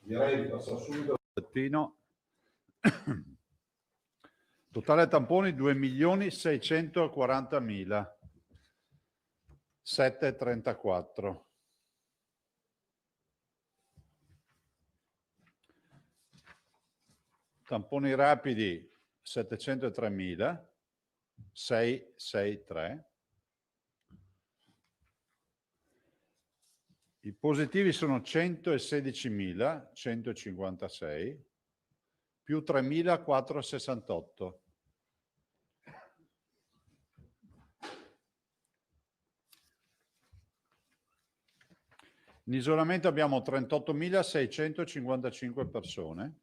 Direi di passare subito al mattino. Totale tamponi 2.640.000, 7,34. Tamponi rapidi 703.000, 663. I positivi sono 116.000, 156, più 3.468. In isolamento abbiamo 38.655 persone.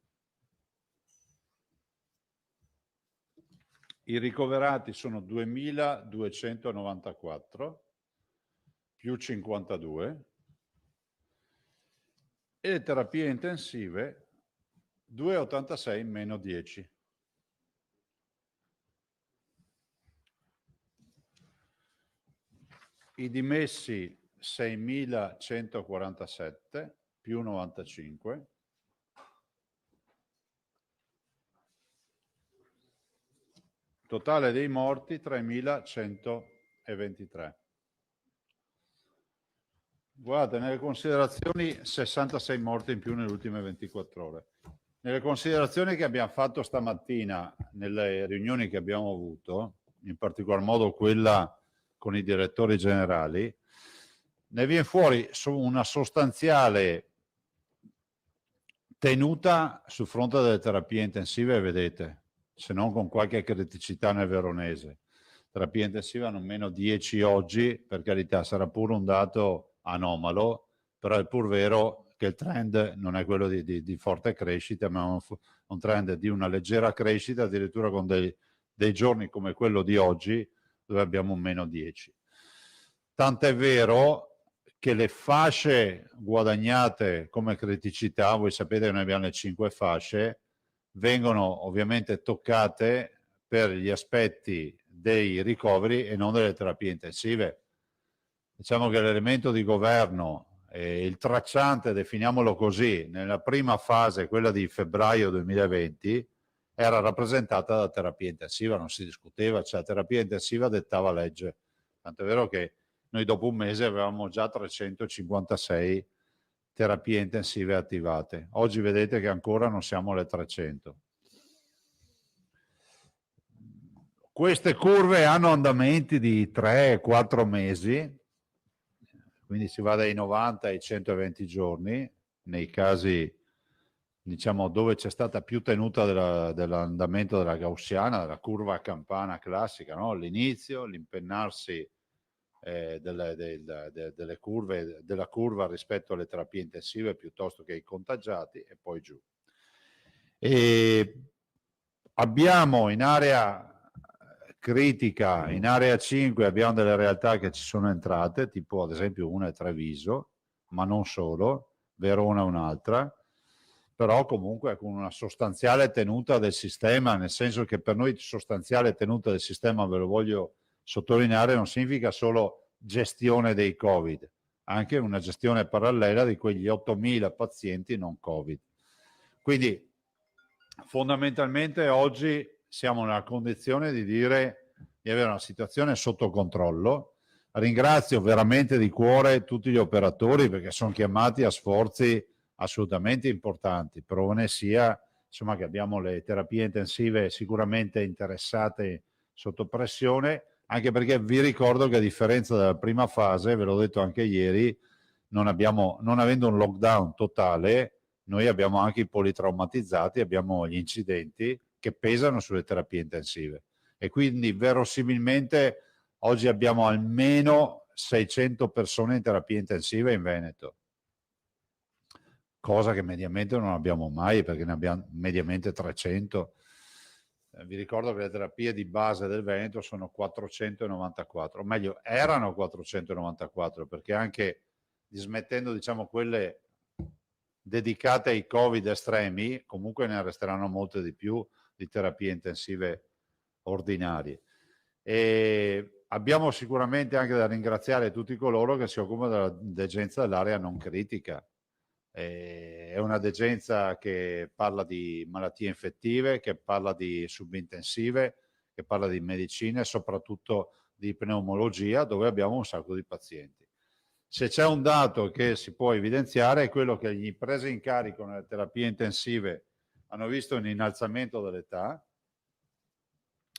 I ricoverati sono 2.294, più 52. E le terapie intensive 2,86 meno 10. I dimessi 6.147 più 95. Totale dei morti 3.123. Guardate, nelle considerazioni 66 morti in più nelle ultime 24 ore. Nelle considerazioni che abbiamo fatto stamattina, nelle riunioni che abbiamo avuto, in particolar modo quella con i direttori generali, ne viene fuori una sostanziale tenuta sul fronte delle terapie intensive, vedete, se non con qualche criticità nel veronese. Terapia intensiva hanno meno 10 oggi, per carità, sarà pure un dato anomalo, però è pur vero che il trend non è quello di forte crescita, ma un trend di una leggera crescita, addirittura con dei giorni come quello di oggi, dove abbiamo un meno 10. tant'è vero che le fasce guadagnate come criticità, voi sapete che noi abbiamo le 5 fasce, vengono ovviamente toccate per gli aspetti dei ricoveri e non delle terapie intensive. Diciamo che l'elemento di governo, il tracciante, definiamolo così, nella prima fase, quella di febbraio 2020, era rappresentata da terapia intensiva, non si discuteva, cioè la terapia intensiva dettava legge. Tanto è vero che noi dopo un mese avevamo già 356 terapie intensive attivate. Oggi vedete che ancora non siamo alle 300. Queste curve hanno andamenti di 3-4 mesi, quindi si va dai 90 ai 120 giorni, nei casi diciamo dove c'è stata più tenuta dell'andamento della gaussiana, della curva a campana classica, no? L'inizio, l'impennarsi delle curve, della curva rispetto alle terapie intensive piuttosto che ai contagiati e poi giù. E abbiamo in area critica, in area 5 abbiamo delle realtà che ci sono entrate, tipo ad esempio una è Treviso, ma non solo, Verona un'altra, però comunque con una sostanziale tenuta del sistema, nel senso che per noi sostanziale tenuta del sistema, ve lo voglio sottolineare, non significa solo gestione dei Covid, anche una gestione parallela di quegli 8.000 pazienti non Covid. Quindi fondamentalmente oggi siamo nella condizione di dire di avere una situazione sotto controllo. Ringrazio veramente di cuore tutti gli operatori perché sono chiamati a sforzi assolutamente importanti. Prove sia insomma, che abbiamo le terapie intensive sicuramente interessate sotto pressione, anche perché vi ricordo che a differenza della prima fase, ve l'ho detto anche ieri, non avendo un lockdown totale, noi abbiamo anche i politraumatizzati, abbiamo gli incidenti che pesano sulle terapie intensive e quindi verosimilmente oggi abbiamo almeno 600 persone in terapia intensiva in Veneto, cosa che mediamente non abbiamo mai perché ne abbiamo mediamente 300. Vi ricordo che le terapie di base del Veneto sono 494, o meglio erano 494 perché anche dismettendo diciamo quelle dedicate ai Covid estremi, comunque ne resteranno molte di più di terapie intensive ordinarie. E abbiamo sicuramente anche da ringraziare tutti coloro che si occupano della degenza dell'area non critica. È una degenza che parla di malattie infettive, che parla di subintensive, che parla di medicina e soprattutto di pneumologia, dove abbiamo un sacco di pazienti. Se c'è un dato che si può evidenziare è quello che gli prese in carico nelle terapie intensive hanno visto un innalzamento dell'età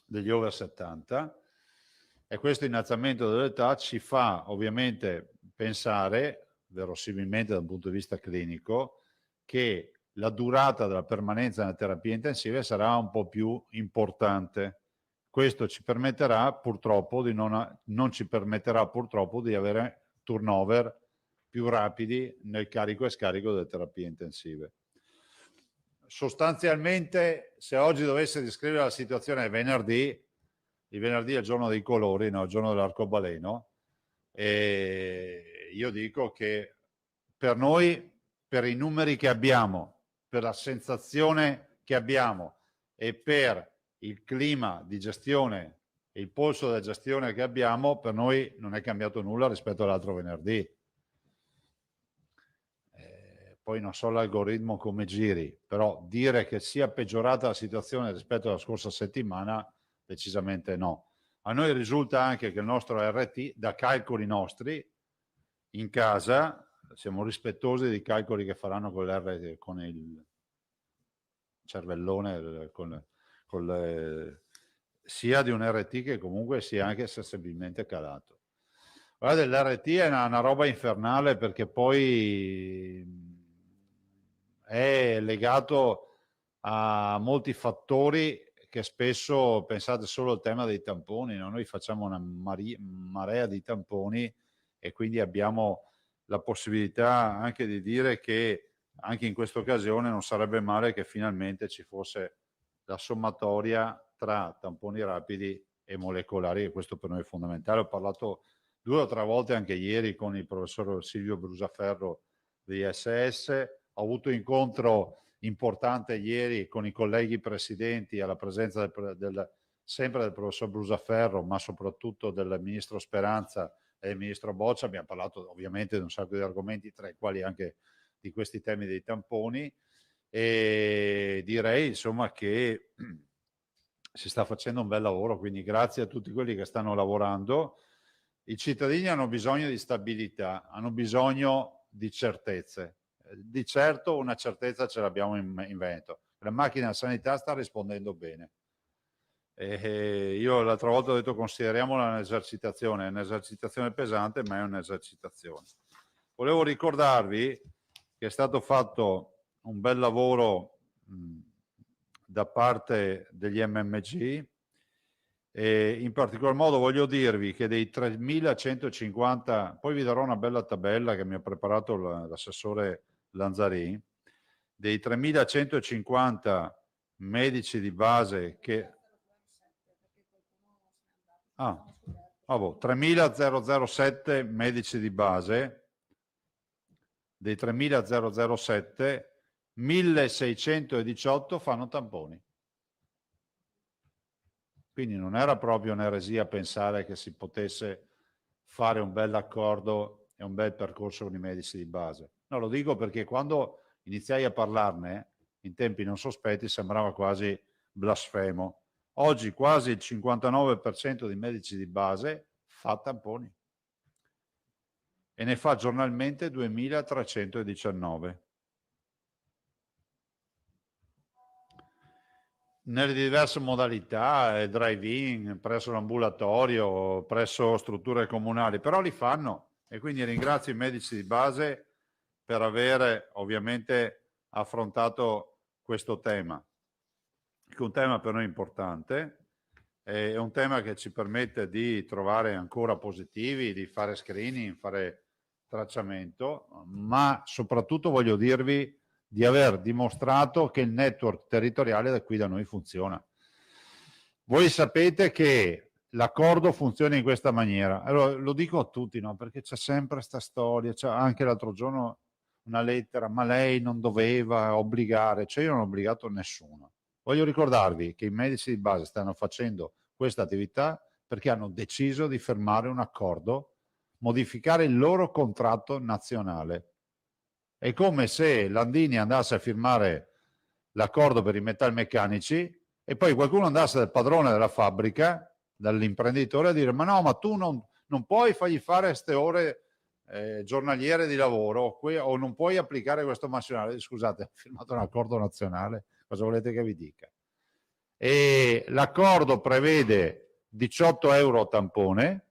degli over 70 e questo innalzamento dell'età ci fa ovviamente pensare, verosimilmente da un punto di vista clinico, che la durata della permanenza nelle terapie intensive sarà un po' più importante. Questo ci permetterà purtroppo non ci permetterà purtroppo di avere turnover più rapidi nel carico e scarico delle terapie intensive. Sostanzialmente, se oggi dovesse descrivere la situazione venerdì, il venerdì è il giorno dei colori, no? Il giorno dell'arcobaleno, e io dico che per noi, per i numeri che abbiamo, per la sensazione che abbiamo e per il clima di gestione e il polso della gestione che abbiamo, per noi non è cambiato nulla rispetto all'altro venerdì. Poi non so l'algoritmo come giri, però dire che sia peggiorata la situazione rispetto alla scorsa settimana, decisamente no. A noi risulta anche che il nostro RT, da calcoli nostri, in casa, siamo rispettosi dei calcoli che faranno con il cervellone, sia di un RT che comunque sia anche sensibilmente calato. Guarda, l'RT è una roba infernale perché poi è legato a molti fattori che spesso, pensate solo al tema dei tamponi, no? Noi facciamo una marea di tamponi e quindi abbiamo la possibilità anche di dire che anche in questa occasione non sarebbe male che finalmente ci fosse la sommatoria tra tamponi rapidi e molecolari, e questo per noi è fondamentale. Ho parlato 2 o 3 volte anche ieri con il professor Silvio Brusaferro di SS. Ho avuto incontro importante ieri con i colleghi presidenti alla presenza sempre del professor Brusaferro, ma soprattutto del ministro Speranza e del ministro Boccia. Abbiamo parlato ovviamente di un sacco di argomenti, tra i quali anche di questi temi dei tamponi, e direi insomma che si sta facendo un bel lavoro, quindi grazie a tutti quelli che stanno lavorando. I cittadini hanno bisogno di stabilità, hanno bisogno di certezze. Di certo una certezza ce l'abbiamo in Veneto. La macchina della sanità sta rispondendo bene. Io l'altra volta ho detto consideriamola un'esercitazione, è un'esercitazione pesante, ma è un'esercitazione. Volevo ricordarvi che è stato fatto un bel lavoro da parte degli MMG, e in particolar modo voglio dirvi che dei 3.150, poi vi darò una bella tabella che mi ha preparato l'assessore Lanzarin, dei 3.150 medici di base che... 3.007 medici di base, dei 3.007, 1.618 fanno tamponi. Quindi non era proprio un'eresia pensare che si potesse fare un bel accordo e un bel percorso con i medici di base. No, lo dico perché quando iniziai a parlarne, in tempi non sospetti, sembrava quasi blasfemo. Oggi quasi il 59% dei medici di base fa tamponi e ne fa giornalmente 2.319. Nelle diverse modalità, drive-in, presso l'ambulatorio, presso strutture comunali, però li fanno, e quindi ringrazio i medici di base per aver ovviamente affrontato questo tema, che è un tema per noi importante, è un tema che ci permette di trovare ancora positivi, di fare screening, fare tracciamento, ma soprattutto voglio dirvi di aver dimostrato che il network territoriale da qui da noi funziona. Voi sapete che l'accordo funziona in questa maniera. Allora, lo dico a tutti, no? Perché c'è sempre questa storia, c'è anche l'altro giorno una lettera, ma lei non doveva obbligare, cioè io non ho obbligato nessuno. Voglio ricordarvi che i medici di base stanno facendo questa attività perché hanno deciso di firmare un accordo, modificare il loro contratto nazionale. È come se Landini andasse a firmare l'accordo per i metalmeccanici e poi qualcuno andasse dal padrone della fabbrica, dall'imprenditore, a dire: ma no, ma tu non puoi fargli fare queste ore giornaliere di lavoro, o non puoi applicare questo mansionale. Scusate, ho firmato un accordo nazionale, cosa volete che vi dica? E l'accordo prevede 18 euro a tampone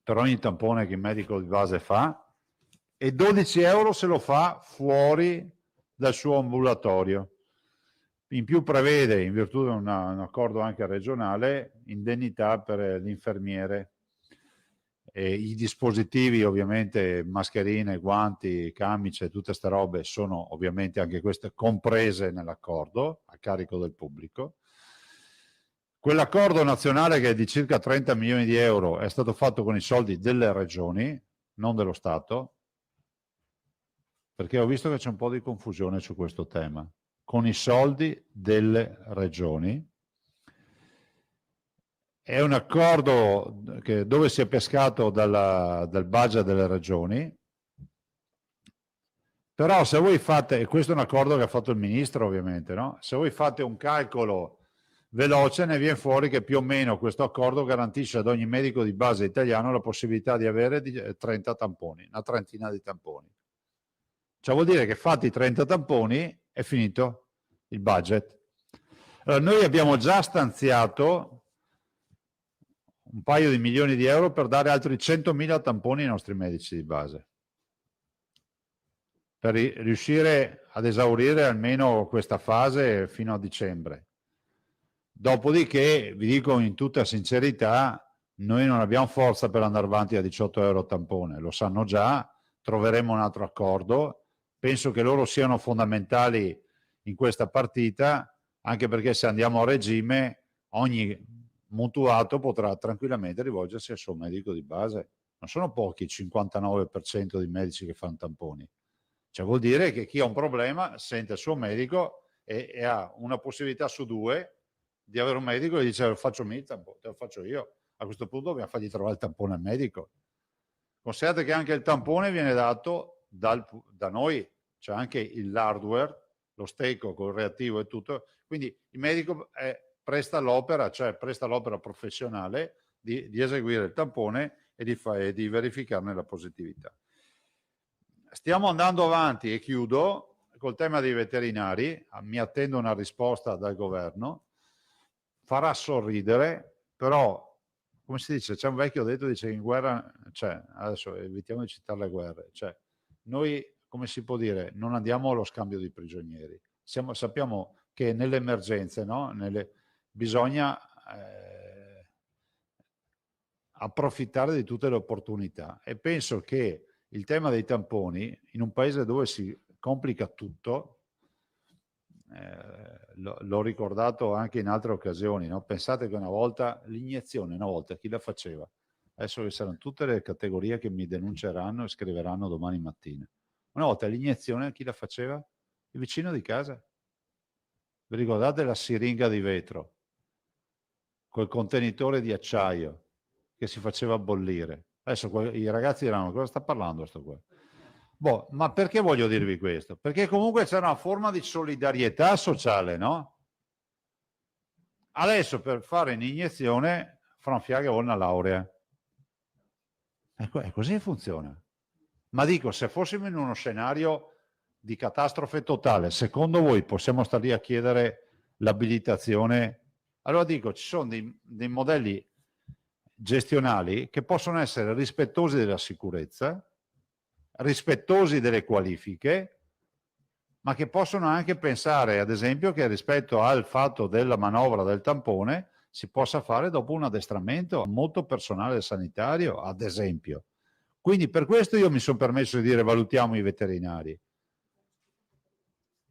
per ogni tampone che il medico di base fa, e 12 euro se lo fa fuori dal suo ambulatorio. In più prevede, in virtù di un accordo anche regionale, indennità per l'infermiere. I dispositivi, ovviamente, mascherine, guanti, camicie, tutte queste robe sono ovviamente anche queste comprese nell'accordo a carico del pubblico. Quell'accordo nazionale, che è di circa 30 milioni di euro, è stato fatto con i soldi delle regioni, non dello Stato, perché ho visto che c'è un po' di confusione su questo tema. Con i soldi delle regioni. È un accordo dove si è pescato dal budget delle regioni, però se voi fate, e questo è un accordo che ha fatto il ministro ovviamente, no? Se voi fate un calcolo veloce ne viene fuori che più o meno questo accordo garantisce ad ogni medico di base italiano la possibilità di avere 30 tamponi, una trentina di tamponi. Cioè vuol dire che fatti 30 tamponi è finito il budget. Allora, noi abbiamo già stanziato un paio di milioni di euro per dare altri 100.000 tamponi ai nostri medici di base, per riuscire ad esaurire almeno questa fase fino a dicembre. Dopodiché, vi dico in tutta sincerità, noi non abbiamo forza per andare avanti a 18 euro tampone, lo sanno già, troveremo un altro accordo. Penso che loro siano fondamentali in questa partita, anche perché se andiamo a regime ogni mutuato potrà tranquillamente rivolgersi al suo medico di base. Non sono pochi il 59% di medici che fanno tamponi. Cioè vuol dire che chi ha un problema sente il suo medico e ha una possibilità su due di avere un medico e dice: lo faccio me il tampone, te lo faccio io. A questo punto dobbiamo fargli trovare il tampone al medico. Considerate che anche il tampone viene dato da noi, c'è anche l'hardware, lo stecco col reattivo e tutto, quindi il medico presta l'opera, cioè presta l'opera professionale di eseguire il tampone e di verificarne la positività. Stiamo andando avanti e chiudo col tema dei veterinari, mi attendo una risposta dal governo, farà sorridere, però come si dice, c'è un vecchio detto, dice in guerra, cioè adesso evitiamo di citare le guerre, cioè noi, come si può dire, non andiamo allo scambio di prigionieri, sappiamo che nelle emergenze, no? Bisogna approfittare di tutte le opportunità e penso che il tema dei tamponi in un paese dove si complica tutto, l'ho ricordato anche in altre occasioni, no? Pensate che una volta l'iniezione, una volta chi la faceva? Adesso che saranno tutte le categorie che mi denunceranno e scriveranno domani mattina. Una volta l'iniezione chi la faceva? Il vicino di casa. Vi ricordate la siringa di vetro col contenitore di acciaio che si faceva bollire? Adesso i ragazzi diranno: cosa sta parlando sto qua? Boh, ma perché voglio dirvi questo? Perché comunque c'era una forma di solidarietà sociale, no? Adesso per fare un'iniezione fra un fiaga o una laurea. E così funziona. Ma dico, se fossimo in uno scenario di catastrofe totale, secondo voi possiamo stare lì a chiedere l'abilitazione? Allora dico, ci sono dei modelli gestionali che possono essere rispettosi della sicurezza, rispettosi delle qualifiche, ma che possono anche pensare, ad esempio, che rispetto al fatto della manovra del tampone si possa fare dopo un addestramento molto personale sanitario, ad esempio. Quindi per questo io mi sono permesso di dire valutiamo i veterinari.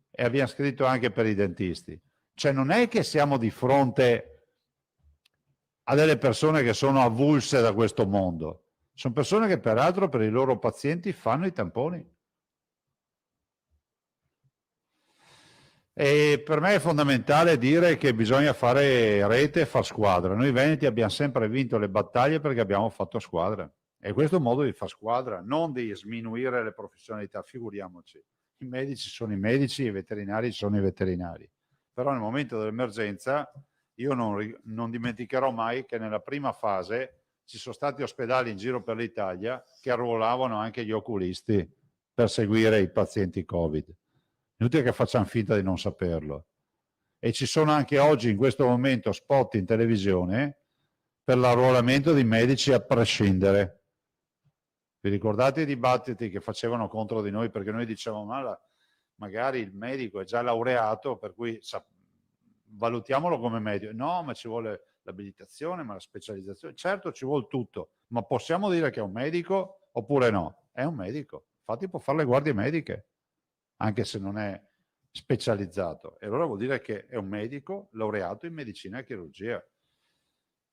E abbiamo scritto anche per i dentisti. Cioè non è che siamo di fronte a delle persone che sono avulse da questo mondo. Sono persone che peraltro per i loro pazienti fanno i tamponi. E per me è fondamentale dire che bisogna fare rete e far squadra. Noi veneti abbiamo sempre vinto le battaglie perché abbiamo fatto squadra. E questo è un modo di far squadra, non di sminuire le professionalità, figuriamoci. I medici sono i medici, i veterinari sono i veterinari. Però nel momento dell'emergenza io non dimenticherò mai che nella prima fase ci sono stati ospedali in giro per l'Italia che arruolavano anche gli oculisti per seguire i pazienti Covid. Inutile che facciamo finta di non saperlo. E ci sono anche oggi, in questo momento, spot in televisione per l'arruolamento di medici a prescindere. Vi ricordate i dibattiti che facevano contro di noi perché noi dicevamo magari il medico è già laureato, per cui valutiamolo come medico. No, ma ci vuole l'abilitazione, ma la specializzazione. Certo, ci vuole tutto, ma possiamo dire che è un medico oppure no? È un medico. Infatti può fare le guardie mediche, anche se non è specializzato. E allora vuol dire che è un medico laureato in medicina e chirurgia.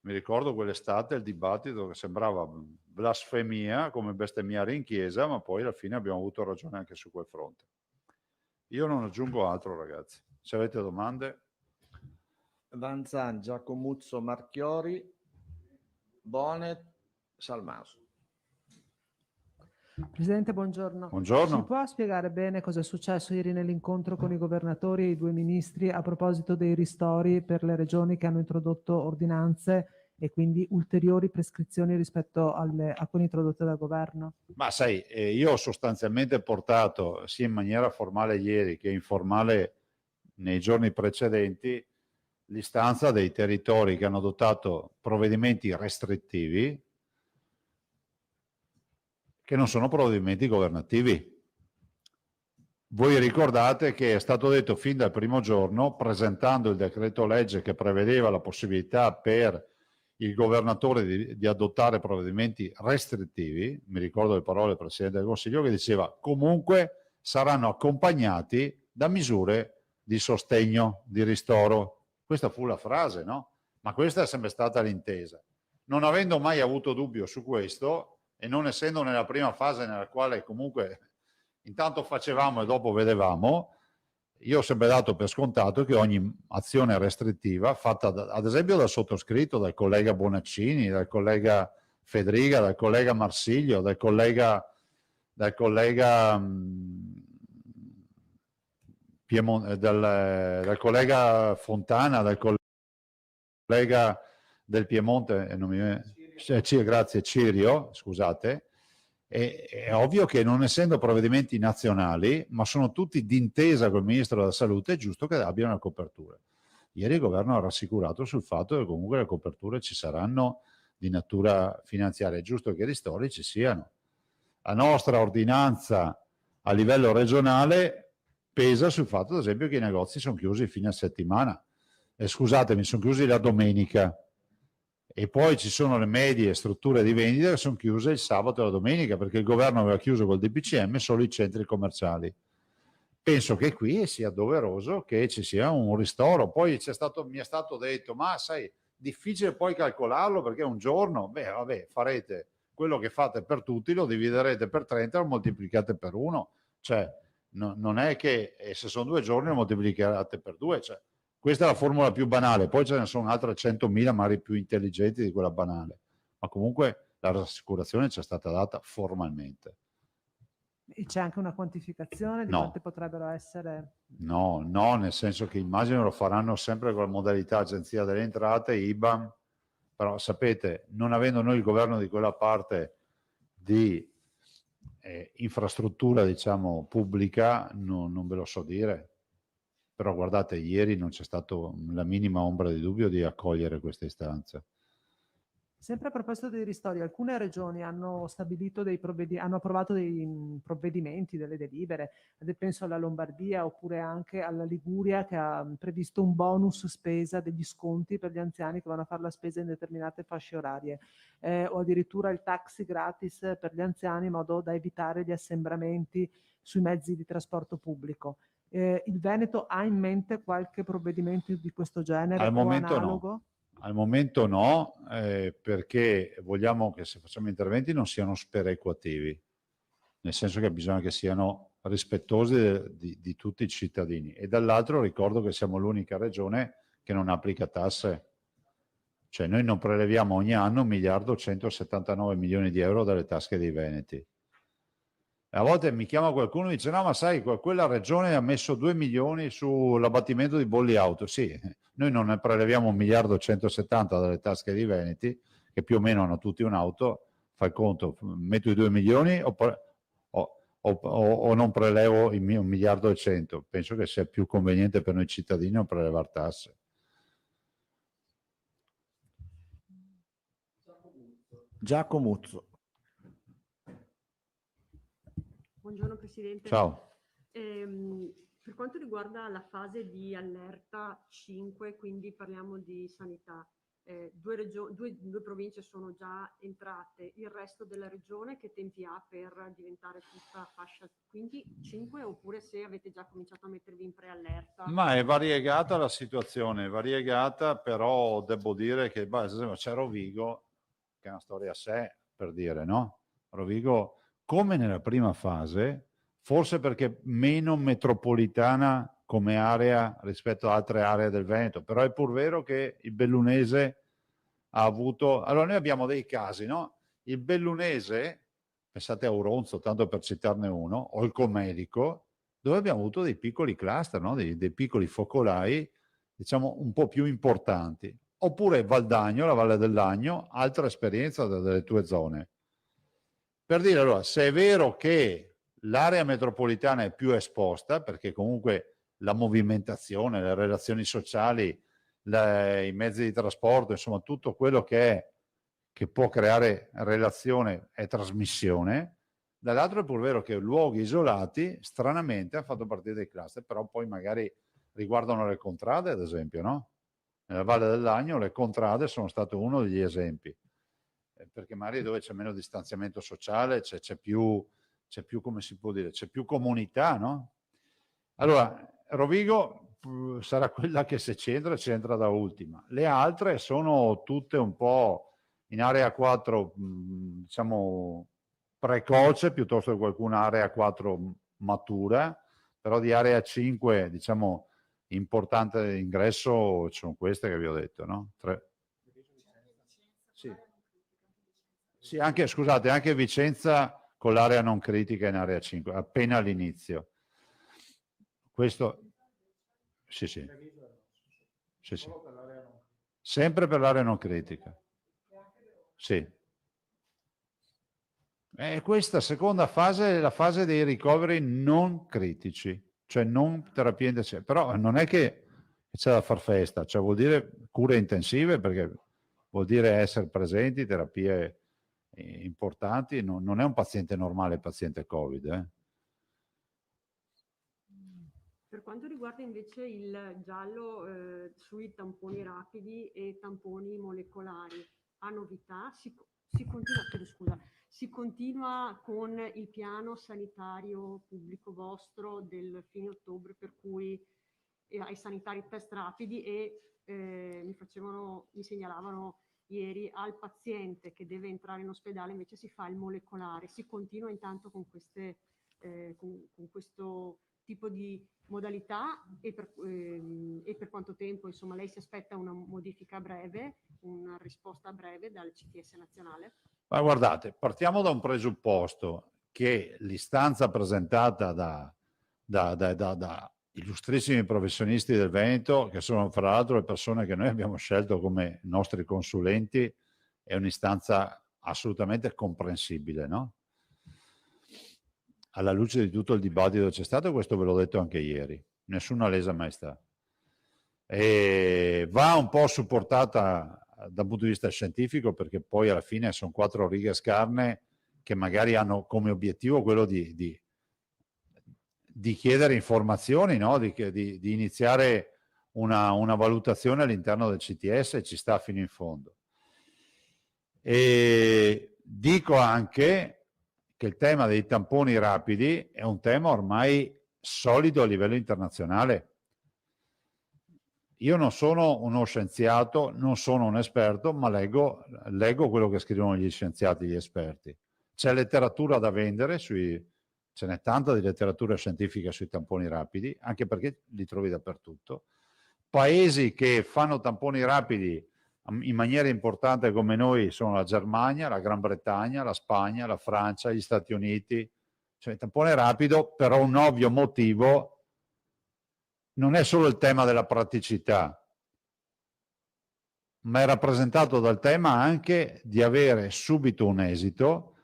Mi ricordo quell'estate il dibattito che sembrava blasfemia, come bestemmiare in chiesa, ma poi alla fine abbiamo avuto ragione anche su quel fronte. Io non aggiungo altro, ragazzi. Se avete domande. Vanzan, Giacomuzzo, Marchiori, Bonet, Salmaso. Presidente, buongiorno. Buongiorno. Ci può spiegare bene cosa è successo ieri nell'incontro con i governatori e i due ministri a proposito dei ristori per le regioni che hanno introdotto ordinanze e quindi ulteriori prescrizioni rispetto a quelle introdotte dal governo? Ma sai, io ho sostanzialmente portato sia in maniera formale ieri che informale nei giorni precedenti l'istanza dei territori che hanno adottato provvedimenti restrittivi che non sono provvedimenti governativi. Voi ricordate che è stato detto fin dal primo giorno, presentando il decreto legge che prevedeva la possibilità per il governatore di adottare provvedimenti restrittivi, mi ricordo le parole del Presidente del Consiglio che diceva comunque saranno accompagnati da misure di sostegno, di ristoro. Questa fu la frase, no? ma questa è sempre stata l'intesa. Non avendo mai avuto dubbio su questo e non essendo nella prima fase nella quale comunque intanto facevamo e dopo vedevamo, io ho sempre dato per scontato che ogni azione restrittiva fatta ad esempio dal sottoscritto, dal collega Bonaccini, dal collega Fedriga, dal collega Marsiglio, dal collega dal collega Fontana, dal collega del Piemonte, grazie, Cirio, scusate, è ovvio che non essendo provvedimenti nazionali, ma sono tutti d'intesa col Ministro della Salute, è giusto che abbiano una copertura. Ieri il governo ha rassicurato sul fatto che comunque le coperture ci saranno di natura finanziaria, è giusto che i ristori ci siano. La nostra ordinanza a livello regionale pesa sul fatto, ad esempio, che i negozi sono chiusi fine settimana. Scusatemi, sono chiusi la domenica. E poi ci sono le medie strutture di vendita che sono chiuse il sabato e la domenica perché il governo aveva chiuso col DPCM solo i centri commerciali. Penso che qui sia doveroso che ci sia un ristoro. Poi mi è stato detto, ma sai, difficile poi calcolarlo perché un giorno, vabbè, farete quello che fate per tutti, lo dividerete per 30 e lo moltiplicate per 1. Cioè, non è che se sono 2 giorni lo moltiplicate per 2, cioè, questa è la formula più banale, poi ce ne sono altre 100.000 magari più intelligenti di quella banale, ma comunque la rassicurazione ci è stata data formalmente. E c'è anche una quantificazione di quante potrebbero essere? No, nel senso che immagino lo faranno sempre con la modalità Agenzia delle Entrate, IBAN, però sapete, non avendo noi il governo di quella parte di infrastruttura, diciamo, pubblica, non ve lo so dire. Però guardate, ieri non c'è stato la minima ombra di dubbio di accogliere questa istanza. Sempre a proposito dei ristori, alcune regioni hanno stabilito hanno approvato dei provvedimenti, delle delibere, penso alla Lombardia oppure anche alla Liguria che ha previsto un bonus spesa degli sconti per gli anziani che vanno a fare la spesa in determinate fasce orarie, o addirittura il taxi gratis per gli anziani in modo da evitare gli assembramenti sui mezzi di trasporto pubblico. Il Veneto ha in mente qualche provvedimento di questo genere Al o momento analogo? no. Al momento no, perché vogliamo che se facciamo interventi non siano sperequativi, nel senso che bisogna che siano rispettosi di tutti i cittadini. E dall'altro ricordo che siamo l'unica regione che non applica tasse. Cioè noi non preleviamo ogni anno 1.179 milioni di euro dalle tasche dei veneti. A volte mi chiama qualcuno e dice no ma sai quella regione ha messo 2 milioni sull'abbattimento di bolli auto. Sì, noi non ne preleviamo 1.170 dalle tasche dei veneti che più o meno hanno tutti un'auto, fai conto, metto i 2 milioni o non prelevo i 1.100.000. Penso che sia più conveniente per noi cittadini non prelevare tasse. Giacomuzzo. Buongiorno Presidente. Ciao. Per quanto riguarda la fase di allerta 5, quindi parliamo di sanità, due province sono già entrate, il resto della regione che tempi ha per diventare tutta fascia, quindi 5 oppure se avete già cominciato a mettervi in preallerta? Ma è variegata la situazione, è variegata, però devo dire che ad esempio c'è Rovigo, che è una storia a sé, per dire, no? Rovigo, come nella prima fase, forse perché meno metropolitana come area rispetto ad altre aree del Veneto, però è pur vero che il bellunese ha avuto... Allora noi abbiamo dei casi, no? Il bellunese, pensate a Auronzo, tanto per citarne uno, o il Comelico, dove abbiamo avuto dei piccoli cluster, no? dei piccoli focolai, diciamo, un po' più importanti. Oppure Valdagno, la Valle dell'Agno, altra esperienza delle tue zone. Per dire allora, se è vero che l'area metropolitana è più esposta, perché comunque la movimentazione, le relazioni sociali, i mezzi di trasporto, insomma tutto quello che può creare relazione e trasmissione, dall'altro è pur vero che luoghi isolati stranamente hanno fatto partire dei cluster, però poi magari riguardano le contrade ad esempio, no? Nella Valle dell'Agno le contrade sono state uno degli esempi, perché magari dove c'è meno distanziamento sociale c'è più, come si può dire, c'è più comunità, no? Allora, Rovigo sarà quella che se c'entra da ultima. Le altre sono tutte un po' in area 4, diciamo precoce, piuttosto che qualcuna area 4 matura, però di area 5, diciamo, importante ingresso sono queste che vi ho detto, no? Sì. Sì, anche, scusate, anche Vicenza con l'area non critica in area 5, appena all'inizio. Questo, sì, sì. Sì, sì. Sempre per l'area non critica. Sì. Questa seconda fase è la fase dei ricoveri non critici, cioè non terapia intensiva. Però non è che c'è da far festa, cioè vuol dire cure intensive, perché vuol dire essere presenti, terapie importanti. Non è un paziente normale il paziente Covid. Per quanto riguarda invece il giallo sui tamponi rapidi e tamponi molecolari, a novità si continua con il piano sanitario pubblico vostro del fine ottobre, per cui ai sanitari test rapidi mi segnalavano ieri al paziente che deve entrare in ospedale invece si fa il molecolare. Si continua intanto con con questo tipo di modalità e per quanto tempo, insomma, lei si aspetta una modifica breve, una risposta breve dal CTS nazionale? Ma guardate, partiamo da un presupposto che l'istanza presentata da illustrissimi professionisti del Veneto, che sono fra l'altro le persone che noi abbiamo scelto come nostri consulenti, è un'istanza assolutamente comprensibile, no? Alla luce di tutto il dibattito che c'è stato, questo ve l'ho detto anche ieri, nessuna lesa maestà. E va un po' supportata dal punto di vista scientifico, perché poi alla fine sono 4 righe scarne che magari hanno come obiettivo quello di chiedere informazioni, no? di iniziare una valutazione all'interno del CTS, e ci sta fino in fondo. E dico anche che il tema dei tamponi rapidi è un tema ormai solido a livello internazionale. Io non sono uno scienziato, non sono un esperto, ma leggo quello che scrivono gli scienziati, gli esperti. C'è letteratura da vendere, ce n'è tanta di letteratura scientifica sui tamponi rapidi, anche perché li trovi dappertutto. Paesi che fanno tamponi rapidi in maniera importante come noi sono la Germania, la Gran Bretagna, la Spagna, la Francia, gli Stati Uniti. Cioè il tampone rapido, per un ovvio motivo, non è solo il tema della praticità, ma è rappresentato dal tema anche di avere subito un esito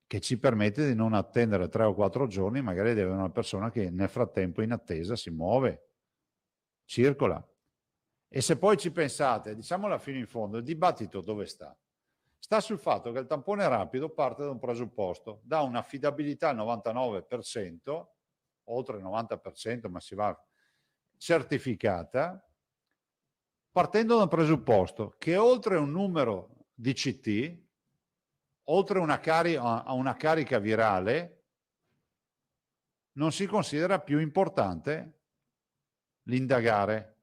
che ci permette di non attendere 3 o 4 giorni, magari di avere una persona che nel frattempo in attesa si muove, circola. E se poi ci pensate, diciamola fino in fondo, il dibattito dove sta? Sta sul fatto che il tampone rapido parte da un presupposto, da un'affidabilità al 99%, oltre il 90%, ma si va certificata, partendo da un presupposto che oltre un numero di CT, oltre a una carica virale, non si considera più importante l'indagare.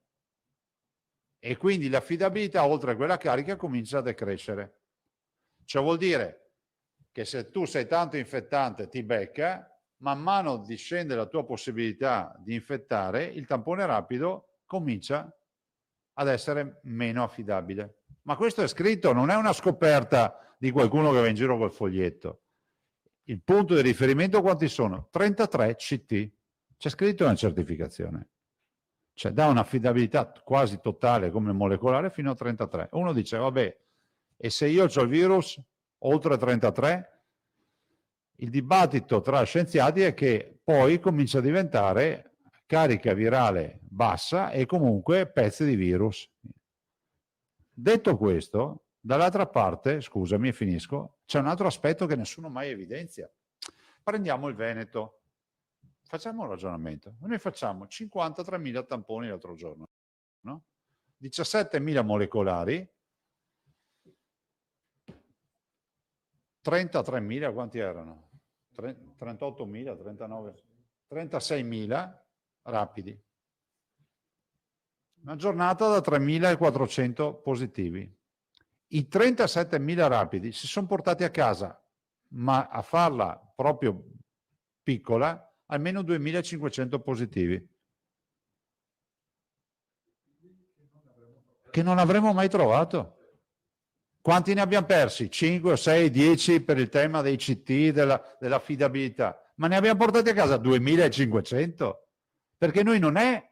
E quindi l'affidabilità oltre a quella carica comincia a decrescere. Ciò vuol dire che se tu sei tanto infettante ti becca, man mano discende la tua possibilità di infettare, il tampone rapido comincia ad essere meno affidabile. Ma questo è scritto, non è una scoperta di qualcuno che va in giro col foglietto. Il punto di riferimento quanti sono? 33 CT. C'è scritto nella certificazione. Cioè dà un'affidabilità quasi totale come molecolare fino a 33. Uno dice, vabbè, e se io ho il virus oltre 33? Il dibattito tra scienziati è che poi comincia a diventare carica virale bassa e comunque pezzi di virus. Detto questo, dall'altra parte, scusami e finisco, c'è un altro aspetto che nessuno mai evidenzia. Prendiamo il Veneto. Facciamo un ragionamento. Noi facciamo 53.000 tamponi l'altro giorno, no? 17.000 molecolari, 33.000 quanti erano? 38.000, 39, 36.000 rapidi. Una giornata da 3.400 positivi. I 37.000 rapidi si sono portati a casa, ma a farla proprio piccola, almeno 2.500 positivi. Che non avremmo mai trovato. Quanti ne abbiamo persi? 5, 6, 10 per il tema dei CT, dell'affidabilità. Ma ne abbiamo portati a casa 2.500. Perché noi non è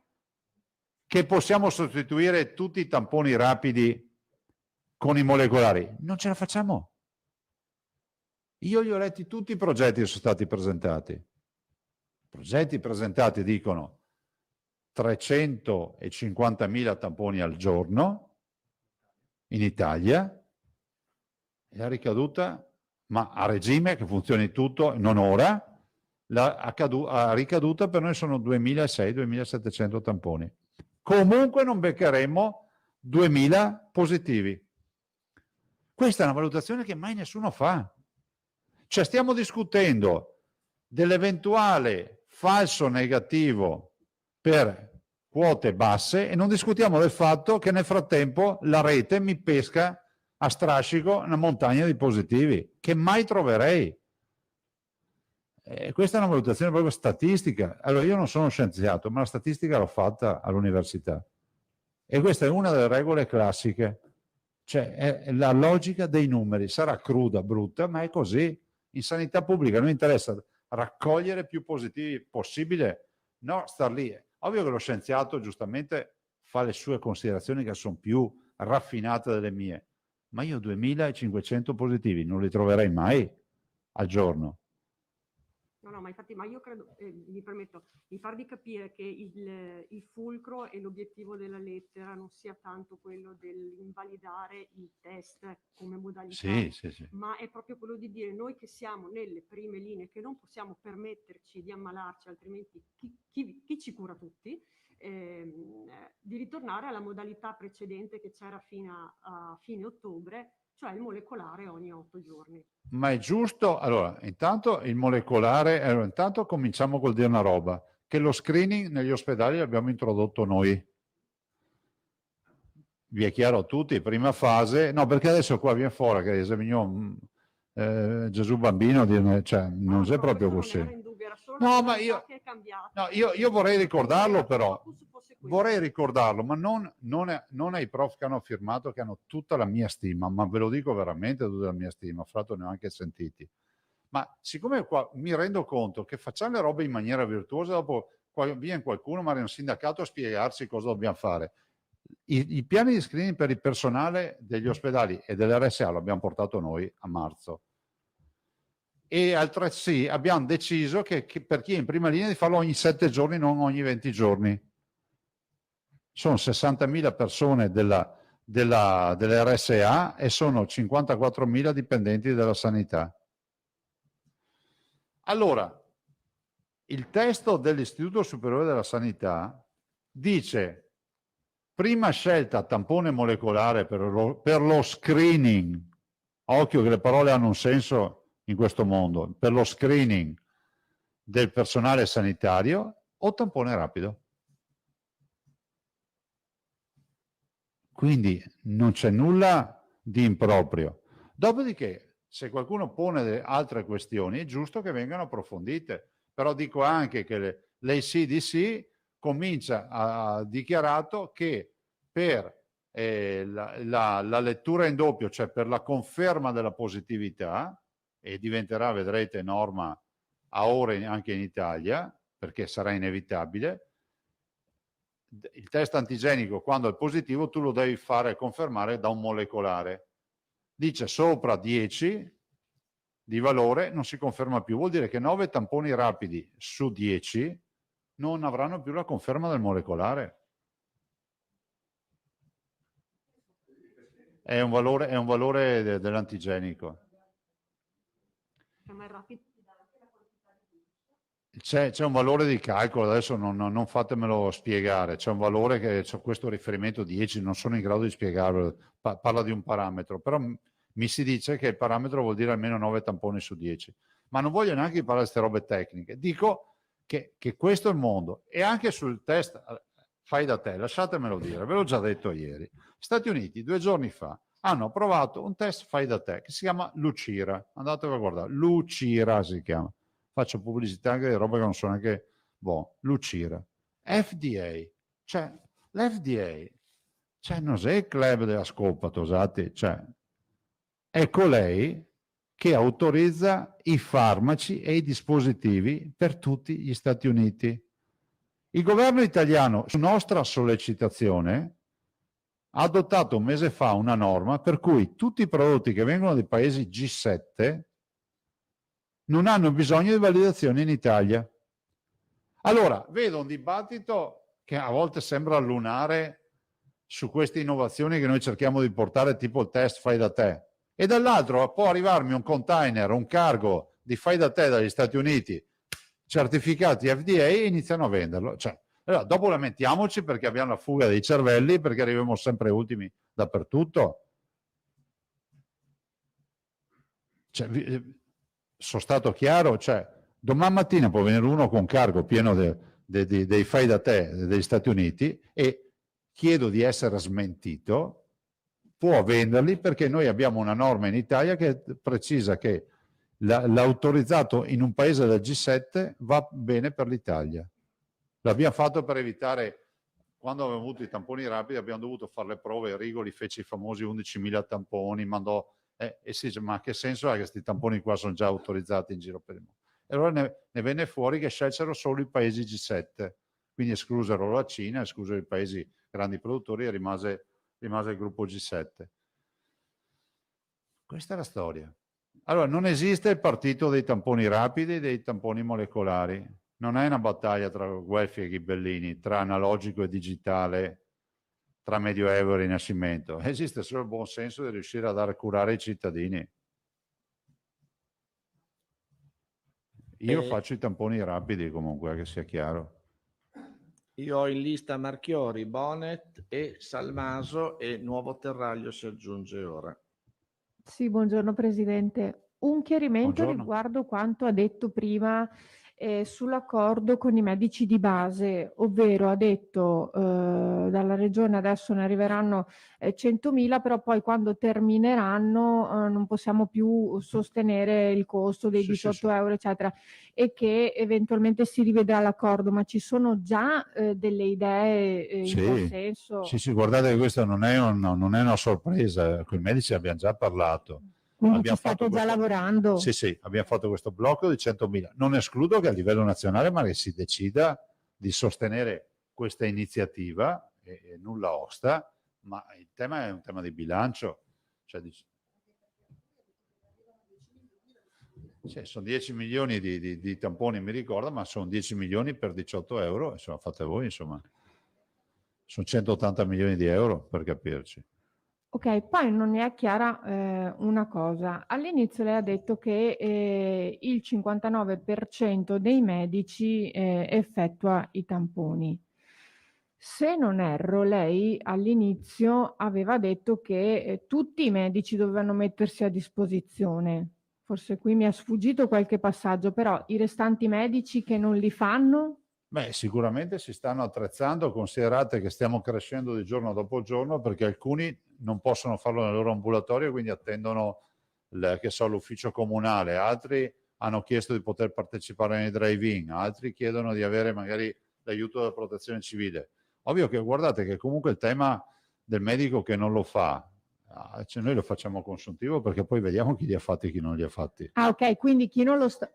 che possiamo sostituire tutti i tamponi rapidi con i molecolari. Non ce la facciamo. Io li ho letti tutti i progetti che sono stati presentati. I progetti presentati dicono 350.000 tamponi al giorno in Italia. E la ricaduta, ma a regime che funzioni tutto, non ora, la ricaduta per noi sono 2.600-2.700 tamponi. Comunque non beccheremo 2.000 positivi. Questa è una valutazione che mai nessuno fa. Cioè stiamo discutendo dell'eventuale falso negativo per quote basse e non discutiamo del fatto che nel frattempo la rete mi pesca a strascico una montagna di positivi che mai troverei. Questa è una valutazione proprio statistica. Allora io non sono scienziato, ma la statistica l'ho fatta all'università e questa è una delle regole classiche, cioè è la logica dei numeri. Sarà cruda, brutta, ma è così. In sanità pubblica non interessa raccogliere più positivi possibile, no, star lì. Ovvio che lo scienziato giustamente fa le sue considerazioni che sono più raffinate delle mie, ma io 2.500 positivi non li troverei mai al giorno. No, ma infatti, ma io credo, mi permetto di farvi capire che il fulcro e l'obiettivo della lettera non sia tanto quello dell'invalidare il test come modalità, sì. ma è proprio quello di dire noi che siamo nelle prime linee, che non possiamo permetterci di ammalarci, altrimenti chi ci cura tutti, di ritornare alla modalità precedente che c'era fino a fine ottobre, cioè il molecolare ogni 8 giorni. Ma è giusto? Allora, intanto il molecolare, intanto cominciamo col dire una roba, che lo screening negli ospedali l'abbiamo introdotto noi. Vi è chiaro a tutti, prima fase, no, perché adesso qua viene fuori che esaminiamo Gesù bambino, cioè non è proprio così. No, ma io vorrei ricordarlo però, vorrei ricordarlo, ma non ai prof che hanno firmato, che hanno tutta la mia stima, ma ve lo dico veramente tutta la mia stima, fra l'altro ne ho anche sentiti. Ma siccome qua mi rendo conto che facciamo le robe in maniera virtuosa, dopo viene qualcuno, magari un sindacato, a spiegarci cosa dobbiamo fare. I piani di screening per il personale degli ospedali e dell'RSA lo abbiamo portato noi a marzo. E altresì abbiamo deciso che per chi è in prima linea di farlo ogni 7 giorni, non ogni 20 giorni. Sono 60.000 persone dell'RSA e sono 54.000 dipendenti della sanità. Allora, il testo dell'Istituto Superiore della Sanità dice: prima scelta tampone molecolare per lo screening. Occhio che le parole hanno un senso in questo mondo. Per lo screening del personale sanitario o tampone rapido. Quindi non c'è nulla di improprio. Dopodiché, se qualcuno pone delle altre questioni, è giusto che vengano approfondite. Però dico anche che l'ACDC ha dichiarato che per la lettura in doppio, cioè per la conferma della positività, e diventerà, vedrete, norma a ore anche in Italia, perché sarà inevitabile, il test antigenico, quando è positivo, tu lo devi fare confermare da un molecolare. Dice sopra 10 di valore, non si conferma più. Vuol dire che 9 tamponi rapidi su 10 non avranno più la conferma del molecolare. È un valore dell'antigenico. C'è un valore di calcolo, adesso non fatemelo spiegare, c'è un valore che c'è questo riferimento 10, non sono in grado di spiegarlo, parla di un parametro, però mi si dice che il parametro vuol dire almeno 9 tamponi su 10, ma non voglio neanche parlare di queste robe tecniche, dico che questo è il mondo. E anche sul test fai da te, lasciatemelo dire, ve l'ho già detto ieri. Stati Uniti 2 giorni fa hanno approvato un test fai da te che si chiama Lucira. Andatevi a guardare, Lucira si chiama. Faccio pubblicità anche di roba che non so neanche, boh, Lucira. FDA, cioè l'FDA, cioè non è il club della scopa, tosati, cioè è colei che autorizza i farmaci e i dispositivi per tutti gli Stati Uniti. Il governo italiano, su nostra sollecitazione, ha adottato un mese fa una norma per cui tutti i prodotti che vengono dai paesi G7 non hanno bisogno di validazione in Italia. Allora, vedo un dibattito che a volte sembra lunare su queste innovazioni che noi cerchiamo di portare, tipo il test fai da te, e dall'altro può arrivarmi un container, un cargo di fai da te dagli Stati Uniti, certificati FDA, e iniziano a venderlo. Cioè, allora, dopo lamentiamoci perché abbiamo la fuga dei cervelli, perché arriviamo sempre ultimi dappertutto. Cioè, sono stato chiaro, cioè, domani mattina può venire uno con cargo pieno dei fai da te degli Stati Uniti e chiedo di essere smentito, può venderli perché noi abbiamo una norma in Italia che precisa che l'autorizzato in un paese del G7 va bene per l'Italia. L'abbiamo fatto per evitare, quando avevamo avuto i tamponi rapidi abbiamo dovuto fare le prove, Rigoli fece i famosi 11.000 tamponi, mandò, e si dice, ma che senso ha che questi tamponi qua sono già autorizzati in giro per il mondo? E allora ne venne fuori che scelsero solo i paesi G7, quindi esclusero la Cina, esclusero i paesi grandi produttori e rimase il gruppo G7. Questa è la storia. Allora, non esiste il partito dei tamponi rapidi e dei tamponi molecolari. Non è una battaglia tra Guelfi e Ghibellini, tra analogico e digitale, tra Medioevo e Rinascimento. Esiste solo il buon senso di riuscire a dare a curare i cittadini. Io faccio i tamponi rapidi comunque, che sia chiaro. Io ho in lista Marchiori, Bonet e Salmaso e Nuovo Terraglio si aggiunge ora. Sì, buongiorno Presidente. Un chiarimento Buongiorno. riguardo quanto ha detto prima sull'accordo con i medici di base, ovvero ha detto dalla Regione adesso ne arriveranno 100.000, però poi quando termineranno non possiamo più sostenere il costo dei Sì, 18 sì. euro, eccetera, e che eventualmente si rivedrà l'accordo, ma ci sono già delle idee in tal senso? Sì, guardate che questa non è una sorpresa, con i medici abbiamo già parlato. Quindi Abbiamo ci state fatto già questo- lavorando? Sì, abbiamo fatto questo blocco di 100.000. Non escludo che a livello nazionale magari si decida di sostenere questa iniziativa, e nulla osta, ma il tema è un tema di bilancio. Cioè, sì, sono 10 milioni di tamponi, mi ricordo, ma sono 10 milioni per 18 euro, insomma, fate voi, insomma. Sono 180 milioni di euro, per capirci. Ok, poi non mi è chiara una cosa. All'inizio lei ha detto che il 59% dei medici effettua i tamponi. Se non erro, lei all'inizio aveva detto che tutti i medici dovevano mettersi a disposizione. Forse qui mi è sfuggito qualche passaggio, però i restanti medici che non li fanno? Beh, sicuramente si stanno attrezzando, considerate che stiamo crescendo di giorno dopo giorno, perché alcuni non possono farlo nel loro ambulatorio, quindi attendono l'ufficio comunale, altri hanno chiesto di poter partecipare nei drive-in, altri chiedono di avere magari l'aiuto della protezione civile. Ovvio che guardate che comunque il tema del medico che non lo fa, cioè noi lo facciamo consuntivo perché poi vediamo chi li ha fatti e chi non li ha fatti. Ah, ok, quindi chi non lo sta...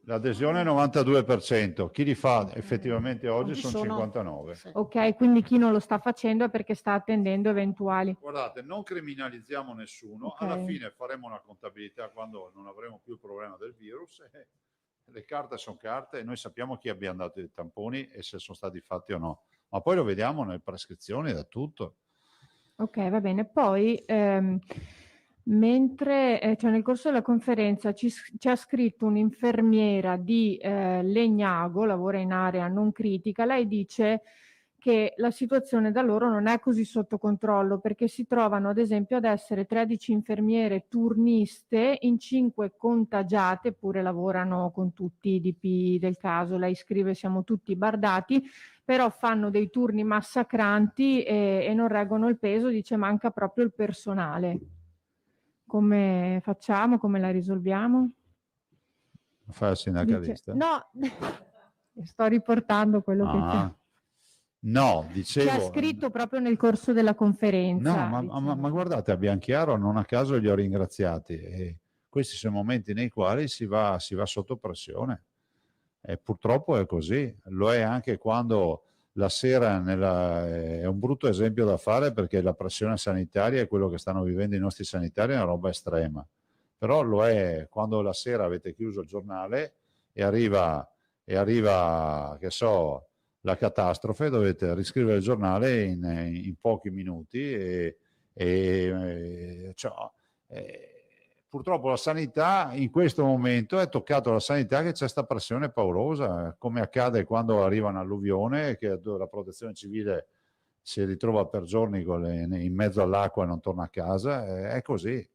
L'adesione è 92%, chi li fa effettivamente oggi sono 59%. Ok, quindi chi non lo sta facendo è perché sta attendendo eventuali. Guardate, non criminalizziamo nessuno, Ok. alla fine faremo una contabilità quando non avremo più il problema del virus, e le carte sono carte e noi sappiamo chi abbiamo dato i tamponi e se sono stati fatti o no, ma poi lo vediamo nelle prescrizioni, da tutto. Ok, va bene. Poi, mentre cioè nel corso della conferenza ci ha scritto un'infermiera di Legnago, lavora in area non critica, lei dice che la situazione da loro non è così sotto controllo, perché si trovano ad esempio ad essere 13 infermiere turniste in 5 contagiate, eppure lavorano con tutti i DP del caso. Lei scrive siamo tutti bardati, però fanno dei turni massacranti e non reggono il peso, dice manca proprio il personale. Come facciamo? Come la risolviamo? Fa il sindacalista? No, sto riportando quello che c'è. No, C'è dicevo... scritto proprio nel corso della conferenza. No, diciamo. ma guardate, a Bianchiaro non a caso li ho ringraziati. E questi sono momenti nei quali si va sotto pressione. E purtroppo è così. Lo è anche quando la sera è un brutto esempio da fare, perché la pressione sanitaria e quello che stanno vivendo i nostri sanitari è una roba estrema. Però lo è quando la sera avete chiuso il giornale e arriva che so, la catastrofe, dovete riscrivere il giornale in pochi minuti purtroppo la sanità in questo momento è toccato alla sanità che c'è questa pressione paurosa, come accade quando arriva un'alluvione, che la protezione civile si ritrova per giorni in mezzo all'acqua e non torna a casa. È così,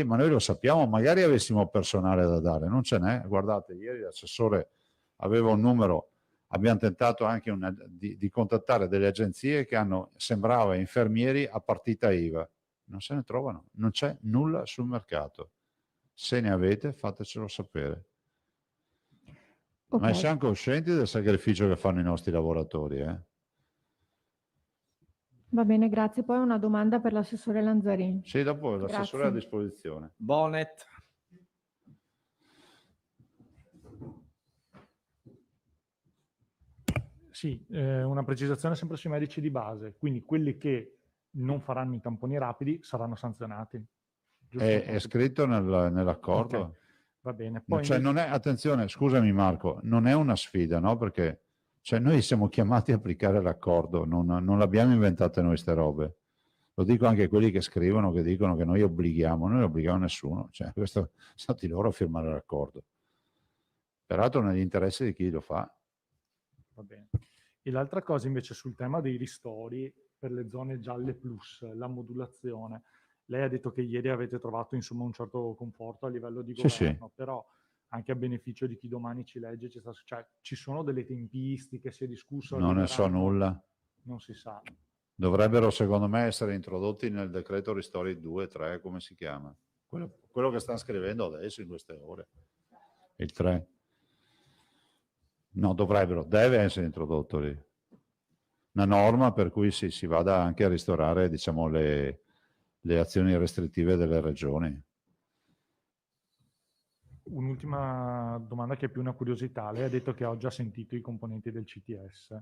ma noi lo sappiamo. Magari avessimo personale da dare, non ce n'è. Guardate, ieri l'assessore aveva un numero, abbiamo tentato anche di contattare delle agenzie che sembrava infermieri a partita IVA. Non se ne trovano, non c'è nulla sul mercato. Se ne avete, fatecelo sapere. Okay. Ma siamo coscienti del sacrificio che fanno i nostri lavoratori, Va bene, grazie. Poi una domanda per l'assessore Lanzarin. Sì, dopo l'assessore è a Grazie. disposizione. Bonet. Sì, una precisazione sempre sui medici di base, quindi quelli che non faranno i tamponi rapidi saranno sanzionati. È scritto nell'accordo. Okay, va bene. Poi Cioè, non è, attenzione, scusami Marco, non è una sfida, no? Perché noi siamo chiamati a applicare l'accordo, non l'abbiamo inventate noi ste robe. Lo dico anche a quelli che scrivono, che dicono che noi non obblighiamo nessuno. Cioè, questo sono stati loro a firmare l'accordo. Peraltro negli interessi di chi lo fa. Va bene. E l'altra cosa invece sul tema dei ristori per le zone gialle plus, la modulazione. Lei ha detto che ieri avete trovato insomma un certo conforto a livello di governo, però anche a beneficio di chi domani ci legge, ci sono delle tempistiche, si è discusso? Non ne so nulla. Non si sa. Dovrebbero secondo me essere introdotti nel decreto ristori 2, 3, come si chiama? Quello che stanno scrivendo adesso in queste ore. Il 3. No, deve essere introdotto lì. Una norma per cui si vada anche a ristorare, diciamo, le azioni restrittive delle regioni. Un'ultima domanda che è più una curiosità. Lei ha detto che oggi ha sentito i componenti del CTS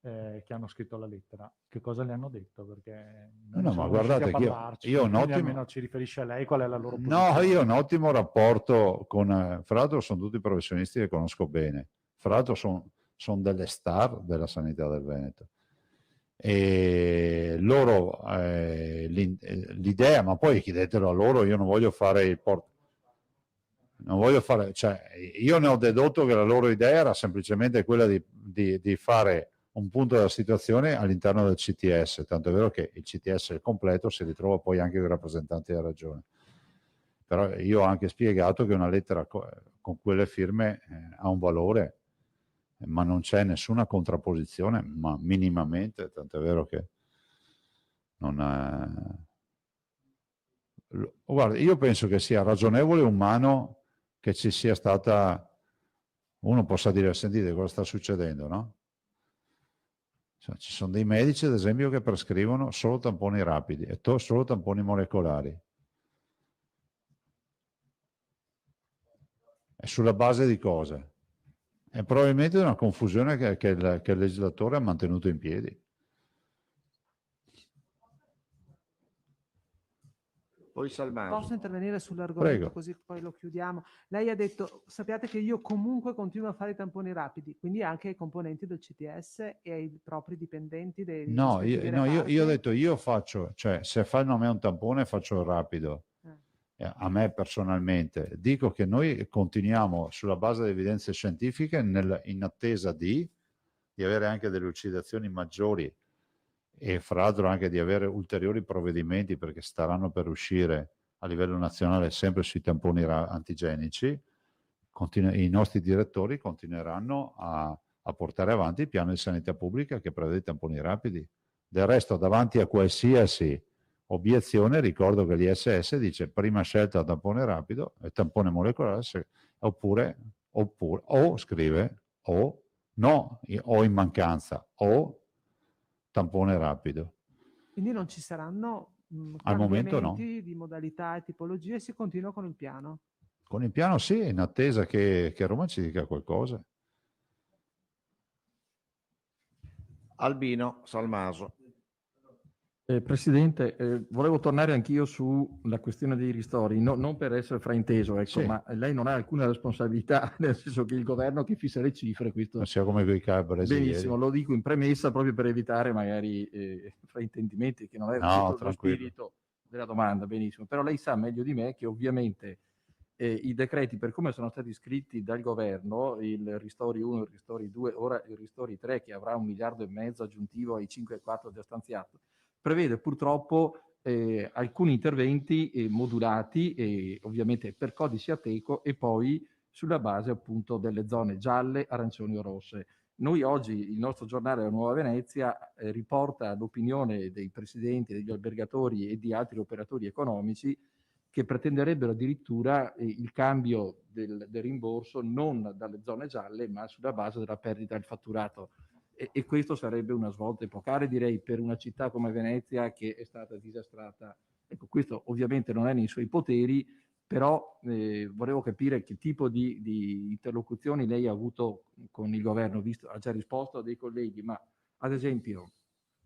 che hanno scritto la lettera. Che cosa le hanno detto? Perché No, ma guardate che io ho un ottimo... almeno ci riferisce a lei qual è la loro posizione. No, io ho un ottimo rapporto con... Fra l'altro sono tutti professionisti che conosco bene. Fra l'altro sono delle star della sanità del Veneto. E loro l'idea, ma poi chiedetelo a loro, io non voglio fare io ne ho dedotto che la loro idea era semplicemente quella di fare un punto della situazione all'interno del CTS, tanto è vero che il CTS è completo, si ritrova poi anche con i rappresentanti della regione. Però io ho anche spiegato che una lettera con quelle firme ha un valore, ma non c'è nessuna contrapposizione, ma minimamente, tanto è vero che non è... Guarda, io penso che sia ragionevole e umano che ci sia stata... Uno possa dire, sentite cosa sta succedendo, no? Cioè, ci sono dei medici, ad esempio, che prescrivono solo tamponi rapidi e solo tamponi molecolari. E sulla base di cosa? È probabilmente una confusione che il legislatore ha mantenuto in piedi. Poi Salmaso. Posso intervenire sull'argomento? Prego. Così poi lo chiudiamo. Lei ha detto, sappiate che io comunque continuo a fare i tamponi rapidi, quindi anche ai componenti del CTS e ai propri dipendenti dei No, rispettivi io ho reparti. detto, io faccio, cioè se fanno a me un tampone faccio il rapido, a me personalmente. Dico che noi continuiamo sulla base di evidenze scientifiche in attesa di di avere anche delle lucidazioni maggiori e fra l'altro anche di avere ulteriori provvedimenti, perché staranno per uscire a livello nazionale sempre sui tamponi antigenici, i nostri direttori continueranno a portare avanti il piano di sanità pubblica che prevede i tamponi rapidi. Del resto, davanti a qualsiasi obiezione, ricordo che l'ISS dice prima scelta tampone rapido e tampone molecolare, oppure o scrive o no, o in mancanza, o tampone rapido. Quindi non ci saranno Al momento no. cambiamenti di modalità e tipologie, si continua con il piano. Con il piano sì, in attesa che Roma ci dica qualcosa. Albino Salmaso. Presidente, volevo tornare anch'io sulla questione dei ristori, non per essere frainteso, ecco, Sì. ma lei non ha alcuna responsabilità, nel senso che il governo che fissa le cifre, questo Non sia come quei cabresi benissimo, ieri. lo dico in premessa proprio per evitare magari fraintendimenti, che non è No, lo tranquillo. spirito della domanda, benissimo, però lei sa meglio di me che ovviamente i decreti, per come sono stati scritti dal governo, il Ristori 1, il Ristori 2, ora il Ristori 3, che avrà 1,5 miliardi aggiuntivo ai 5,4 già stanziato, prevede purtroppo alcuni interventi modulati, ovviamente per codici Ateco e poi sulla base appunto delle zone gialle, arancioni o rosse. Noi oggi, il nostro giornale La Nuova Venezia riporta l'opinione dei presidenti, degli albergatori e di altri operatori economici che pretenderebbero addirittura il cambio del rimborso non dalle zone gialle, ma sulla base della perdita del fatturato. E questo sarebbe una svolta epocale, direi, per una città come Venezia che è stata disastrata. Ecco, questo ovviamente non è nei suoi poteri, però volevo capire che tipo di interlocuzioni lei ha avuto con il governo, visto, ha già risposto a dei colleghi, ma ad esempio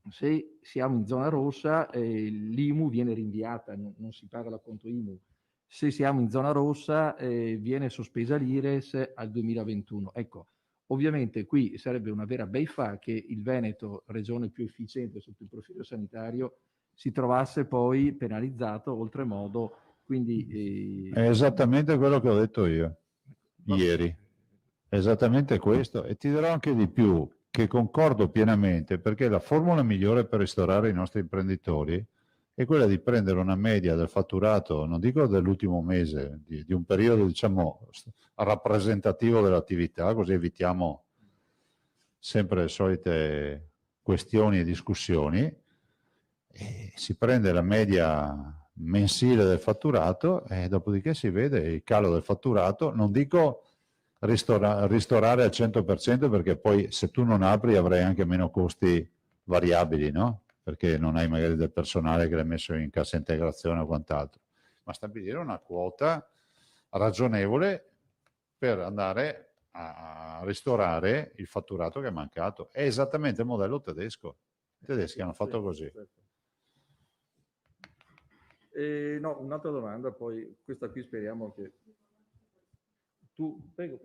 se siamo in zona rossa l'IMU viene rinviata, non si paga l'acconto IMU. Se siamo in zona rossa viene sospesa l'IRES al 2021. Ecco, ovviamente qui sarebbe una vera beffa che il Veneto, regione più efficiente sotto il profilo sanitario, si trovasse poi penalizzato oltremodo. Quindi, È esattamente quello che ho detto io ieri. Esattamente questo. E ti dirò anche di più, che concordo pienamente, perché la formula migliore per ristorare i nostri imprenditori è quella di prendere una media del fatturato, non dico dell'ultimo mese, di un periodo diciamo rappresentativo dell'attività, così evitiamo sempre le solite questioni e discussioni, e si prende la media mensile del fatturato e dopodiché si vede il calo del fatturato. Non dico ristorare al 100%, perché poi se tu non apri avrai anche meno costi variabili, no? Perché non hai magari del personale che l'hai messo in cassa integrazione o quant'altro, ma stabilire una quota ragionevole per andare a ristorare il fatturato che è mancato. È esattamente il modello tedesco. I tedeschi hanno fatto così. No, un'altra domanda, poi questa qui speriamo che tu, prego.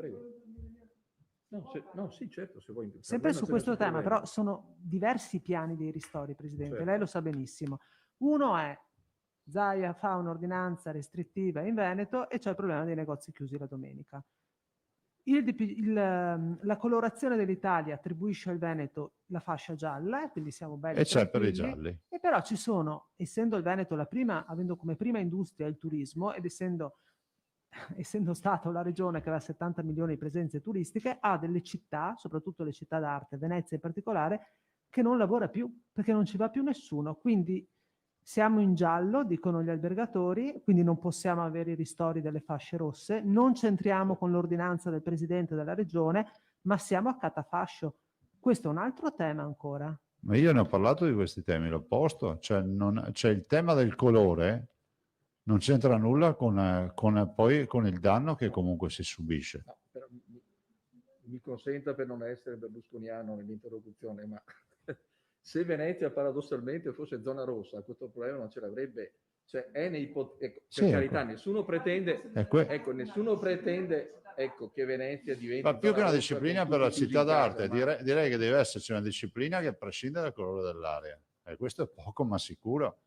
No, sì, certo, se vuoi. Sempre su questo tema, però sono diversi piani dei ristori, Presidente, Certo. lei lo sa benissimo. Uno è Zaia fa un'ordinanza restrittiva in Veneto e c'è il problema dei negozi chiusi la domenica. La colorazione dell'Italia attribuisce al Veneto la fascia gialla, quindi siamo belli E c'è per i tranquilli. gialli. E però ci sono, essendo il Veneto avendo come prima industria il turismo ed essendo stato la regione che aveva 70 milioni di presenze turistiche, ha delle città, soprattutto le città d'arte, Venezia in particolare, che non lavora più, perché non ci va più nessuno. Quindi siamo in giallo, dicono gli albergatori, quindi non possiamo avere i ristori delle fasce rosse, non c'entriamo con l'ordinanza del Presidente della Regione, ma siamo a catafascio. Questo è un altro tema ancora. Ma io ne ho parlato di questi temi, l'ho posto, cioè il tema del colore non c'entra nulla con il danno che comunque si subisce. No, però mi consenta, per non essere berlusconiano nell'interlocuzione, ma se Venezia paradossalmente fosse zona rossa, questo problema non ce l'avrebbe. Cioè è per carità, ecco. Nessuno pretende che Venezia diventi. Ma più che una rossa disciplina per la città d'arte, direi che deve esserci una disciplina che prescinde dal colore dell'area. E questo è poco ma sicuro.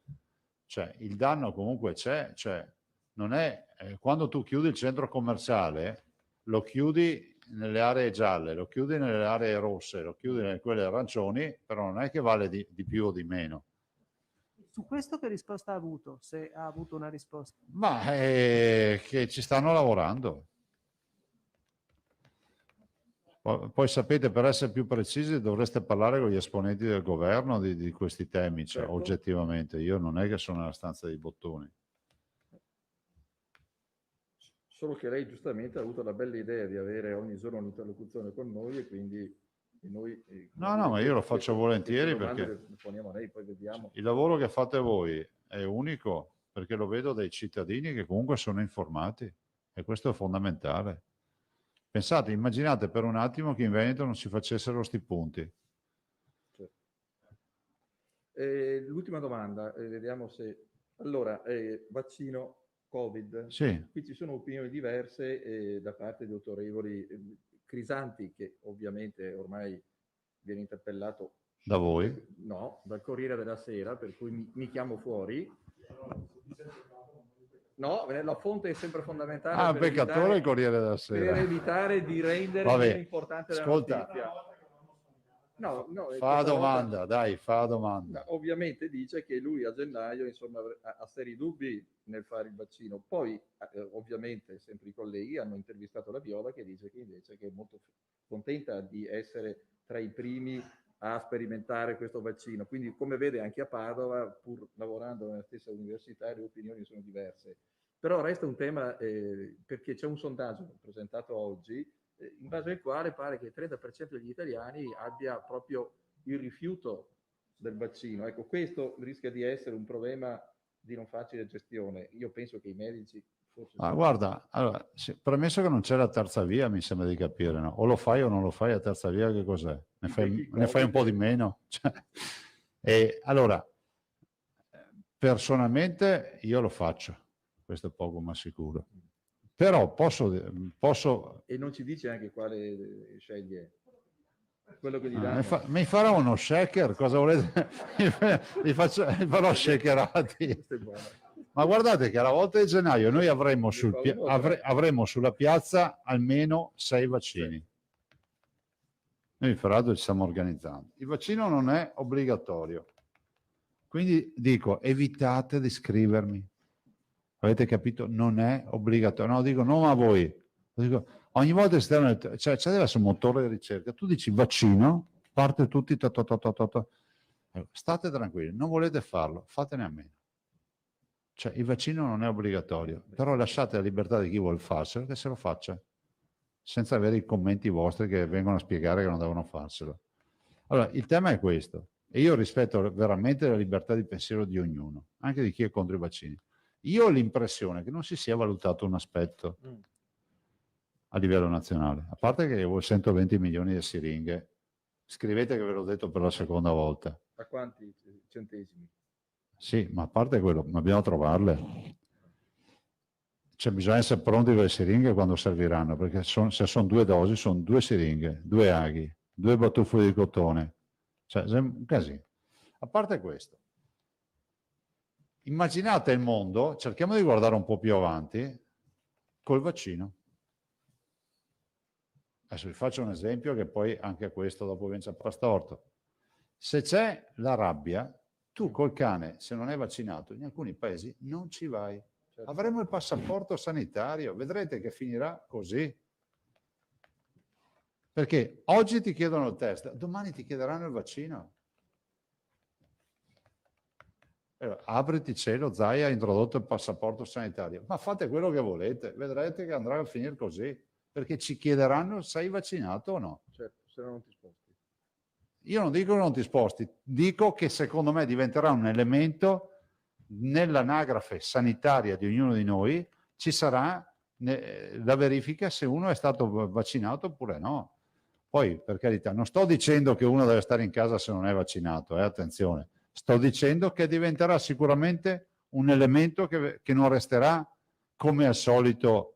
Cioè, il danno comunque c'è. Cioè, non è quando tu chiudi il centro commerciale, lo chiudi nelle aree gialle, lo chiudi nelle aree rosse, lo chiudi nelle quelle arancioni, però non è che vale di più o di meno. Su questo che risposta ha avuto, se ha avuto una risposta? Ma che ci stanno lavorando. Poi sapete, per essere più precisi dovreste parlare con gli esponenti del governo di questi temi, cioè, Certo. oggettivamente. Io non è che sono nella stanza dei bottoni. Solo che lei giustamente ha avuto la bella idea di avere ogni giorno un'interlocuzione con noi e quindi noi... No, ma io lo faccio volentieri perché... perché Le poniamo a lei, poi vediamo. il lavoro che fate voi è unico, perché lo vedo dai cittadini che comunque sono informati e questo è fondamentale. Pensate, immaginate per un attimo che in Veneto non si facessero sti punti. L'ultima domanda, vediamo se... Allora, vaccino Covid. Sì. Qui ci sono opinioni diverse da parte di autorevoli. Crisanti, che ovviamente ormai viene interpellato Da voi? No, dal Corriere della Sera, per cui mi chiamo fuori. No, la fonte è sempre fondamentale. Ah, peccatore il Corriere della Sera. Per evitare di rendere meno importante la notizia. No, fa domanda, dai, fa domanda. Ovviamente dice che lui a gennaio, insomma, ha seri dubbi nel fare il vaccino. Poi, ovviamente, sempre i colleghi hanno intervistato la Viola che dice che invece che è molto contenta di essere tra i primi a sperimentare questo vaccino. Quindi, come vede, anche a Padova, pur lavorando nella stessa università, le opinioni sono diverse. Però resta un tema, perché c'è un sondaggio presentato oggi, in base al quale pare che il 30% degli italiani abbia proprio il rifiuto del vaccino. Ecco, questo rischia di essere un problema di non facile gestione. Io penso che i medici forse... Guarda, allora, premesso che non c'è la terza via, mi sembra di capire, no? O lo fai o non lo fai, la terza via che cos'è? Ne fai un po' di meno? Cioè, e allora, personalmente io lo faccio, questo è poco ma sicuro. Però posso... E non ci dice anche quale sceglie? Quello che gli danno. Mi farò uno shaker, cosa volete? li farò shakerati. Ma guardate che alla volta di gennaio noi avremo sulla piazza almeno 6 vaccini. Noi in Ferrado ci stiamo organizzando. Il vaccino non è obbligatorio. Quindi dico, evitate di scrivermi. Avete capito? Non è obbligatorio. No, dico non a voi. Dico, ogni volta che cioè deve essere un motore di ricerca. Tu dici vaccino, parte tutti. State tranquilli, non volete farlo, fatene a meno. Cioè il vaccino non è obbligatorio, però lasciate la libertà di chi vuole farselo che se lo faccia, senza avere i commenti vostri che vengono a spiegare che non devono farselo. Allora, il tema è questo, e io rispetto veramente la libertà di pensiero di ognuno, anche di chi è contro i vaccini. Io ho l'impressione che non si sia valutato un aspetto a livello nazionale, a parte che ho 120 milioni di siringhe, scrivete che ve l'ho detto per la seconda volta. A quanti centesimi? Sì, ma a parte quello, dobbiamo trovarle. Cioè bisogna essere pronti per le siringhe quando serviranno, perché se sono 2 dosi, sono 2 siringhe, 2 aghi, 2 batuffoli di cotone. Cioè, è un casino. A parte questo, immaginate il mondo, cerchiamo di guardare un po' più avanti, col vaccino. Adesso vi faccio un esempio che poi anche questo dopo vince a pastorto. Se c'è la rabbia, tu col cane, se non è vaccinato, in alcuni paesi non ci vai. Certo. Avremo il passaporto sanitario, vedrete che finirà così. Perché oggi ti chiedono il test, domani ti chiederanno il vaccino. Apriti cielo, Zai ha introdotto il passaporto sanitario. Ma fate quello che volete, vedrete che andrà a finire così. Perché ci chiederanno sei vaccinato o no. Certo, se no non ti sposti. Io non dico che non ti sposti, dico che secondo me diventerà un elemento nell'anagrafe sanitaria di ognuno di noi, ci sarà la verifica se uno è stato vaccinato oppure no. Poi, per carità, non sto dicendo che uno deve stare in casa se non è vaccinato, attenzione. Sto dicendo che diventerà sicuramente un elemento che non resterà come al solito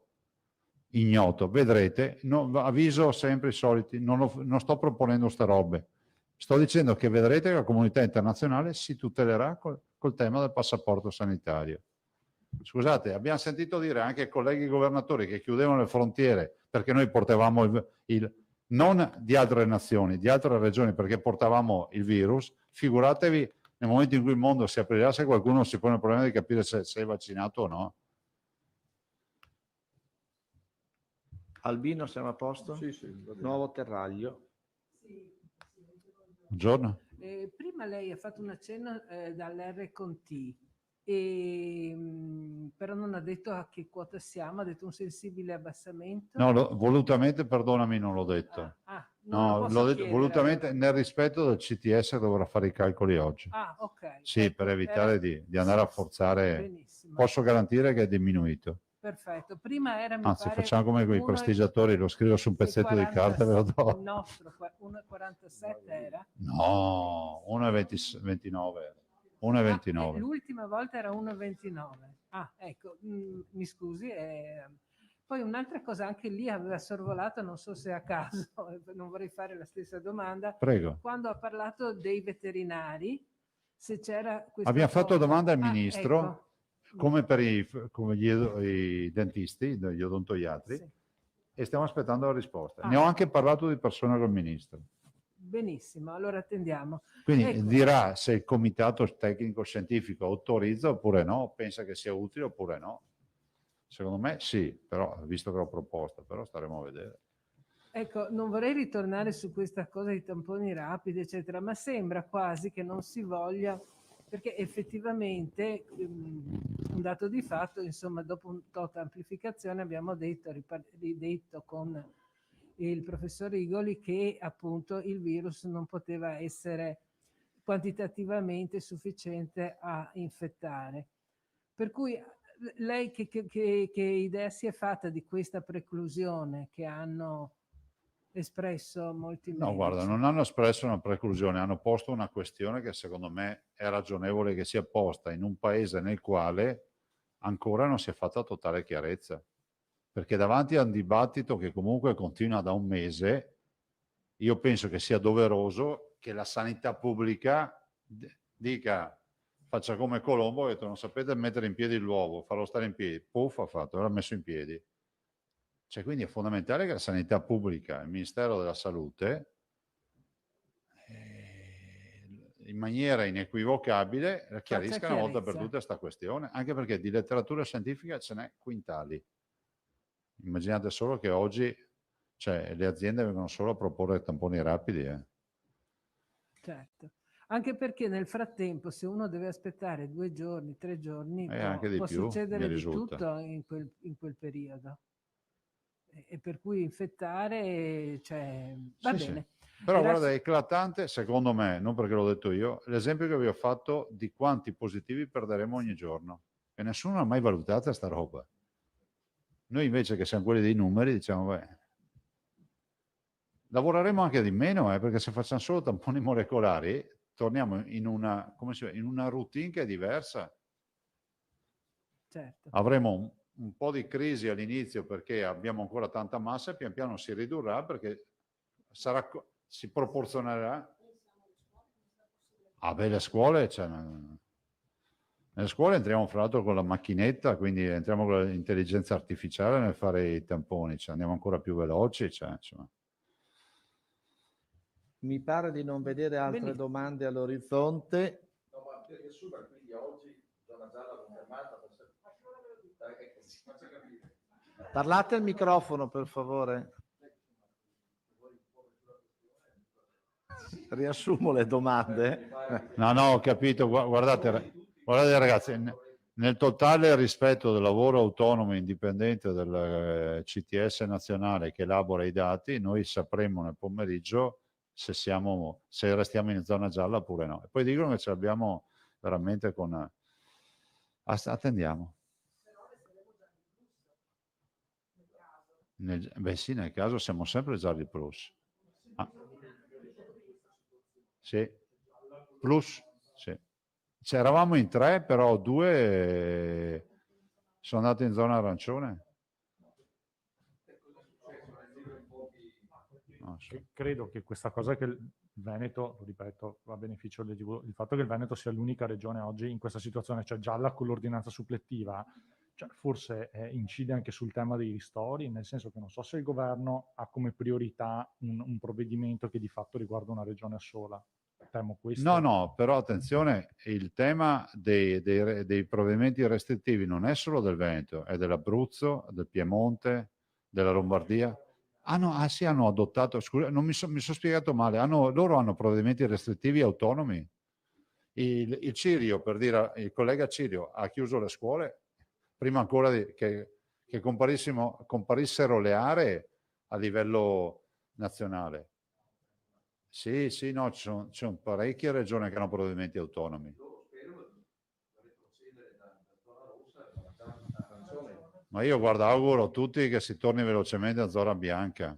ignoto. Vedrete, avviso sempre i soliti, non sto proponendo ste robe. Sto dicendo che vedrete che la comunità internazionale si tutelerà col tema del passaporto sanitario. Scusate, abbiamo sentito dire anche ai colleghi governatori che chiudevano le frontiere perché noi portavamo non di altre nazioni, di altre regioni, perché portavamo il virus. Figuratevi nel momento in cui il mondo si aprirà, se qualcuno si pone il problema di capire se è vaccinato o no. Albino, siamo a posto? Sì, sì, va bene. Nuovo Terraglio. Buongiorno. Prima lei ha fatto un accenno dall'R con T, però non ha detto a che quota siamo, ha detto un sensibile abbassamento. No, volutamente, perdonami, non l'ho detto. Non lo No, posso l'ho detto chiedere, volutamente allora. nel rispetto del CTS, dovrà fare i calcoli oggi. Ah, ok. Sì, Ecco, per evitare di andare a forzare. Benissimo. Posso garantire che è diminuito. Perfetto. Prima era, mi Anzi, pare, facciamo come con i prestigiatori, lo scrivo su un pezzetto di carta e ve lo Il do. nostro 1,47 era? No, 1,29. 1,29. L'ultima volta era 1,29. Ah, ecco, mi scusi. Poi un'altra cosa, anche lì aveva sorvolato, non so se a caso, non vorrei fare la stessa domanda. Prego. Quando ha parlato dei veterinari, se c'era questa Abbiamo fatto cosa. domanda al ministro, Ecco. come per i dentisti, gli odontoiatri, Sì. e stiamo aspettando la risposta. Ah. Ne ho anche parlato di persona col ministro. Benissimo, allora attendiamo. Quindi Ecco. dirà se il comitato tecnico-scientifico autorizza oppure no, pensa che sia utile oppure no. Secondo me sì, però visto che l'ho proposta, però staremo a vedere. Ecco, non vorrei ritornare su questa cosa di tamponi rapidi, eccetera, ma sembra quasi che non si voglia, perché effettivamente un dato di fatto, insomma, dopo un tot amplificazione abbiamo ridetto con il professor Igoli che appunto il virus non poteva essere quantitativamente sufficiente a infettare. Per cui lei che idea si è fatta di questa preclusione che hanno espresso molti medici? No, guarda, non hanno espresso una preclusione, hanno posto una questione che secondo me è ragionevole che sia posta in un paese nel quale ancora non si è fatta totale chiarezza. Perché davanti a un dibattito che comunque continua da un mese, io penso che sia doveroso che la sanità pubblica dica, faccia come Colombo, che ha detto non sapete mettere in piedi l'uovo, farlo stare in piedi, puff, ha fatto, l'ha messo in piedi. Cioè, quindi è fondamentale che la sanità pubblica, il Ministero della Salute, in maniera inequivocabile chiarisca una volta per tutte questa questione, anche perché di letteratura scientifica ce n'è quintali. Immaginate solo che oggi le aziende vengono solo a proporre tamponi rapidi. Certo, anche perché nel frattempo se uno deve aspettare 2 giorni, 3 giorni, anche di può più, succedere mi di risulta. tutto in quel periodo. E per cui infettare, cioè, va Sì, bene. sì. Però Grazie. guarda, è eclatante, secondo me, non perché l'ho detto io, l'esempio che vi ho fatto di quanti positivi perderemo ogni giorno. E nessuno ha mai valutato sta roba. Noi invece che siamo quelli dei numeri diciamo, beh, lavoreremo anche di meno, perché se facciamo solo tamponi molecolari torniamo in una, in una routine che è diversa. Certo. Avremo un po' di crisi all'inizio perché abbiamo ancora tanta massa e pian piano si ridurrà perché si proporzionerà. Le scuole, nelle scuole entriamo fra l'altro con la macchinetta, quindi entriamo con l'intelligenza artificiale nel fare i tamponi, andiamo ancora più veloci. Insomma. Mi pare di non vedere altre domande all'orizzonte. No, ma per riassumere, quindi oggi zona gialla confermata. Parlate al microfono, per favore. Riassumo le domande. No, ho capito. Guardate ragazzi, nel totale rispetto del lavoro autonomo e indipendente del CTS nazionale che elabora i dati, noi sapremo nel pomeriggio se restiamo in zona gialla oppure no. E poi dicono che ce l'abbiamo veramente con... Attendiamo. Sì, nel caso siamo sempre già di plus. Sì, plus, sì. Eravamo in 3, però 2 sono andati in zona arancione. Credo che questa cosa che il Veneto, lo ripeto, a beneficio il fatto che il Veneto sia l'unica regione oggi in questa situazione, cioè gialla con l'ordinanza supplettiva, cioè forse incide anche sul tema dei ristori, nel senso che non so se il governo ha come priorità un provvedimento che di fatto riguarda una regione sola. Temo questo. No, però attenzione, il tema dei provvedimenti restrittivi non è solo del Veneto, è dell'Abruzzo, del Piemonte, della Lombardia. Sì, hanno adottato, scusa, mi sono spiegato male, loro hanno provvedimenti restrittivi autonomi. Il Cirio, per dire, il collega Cirio ha chiuso le scuole prima ancora che comparissero le aree a livello nazionale. Sì, no, ci sono parecchie regioni che hanno provvedimenti autonomi. Ma io guarda, auguro a tutti che si torni velocemente a zona bianca.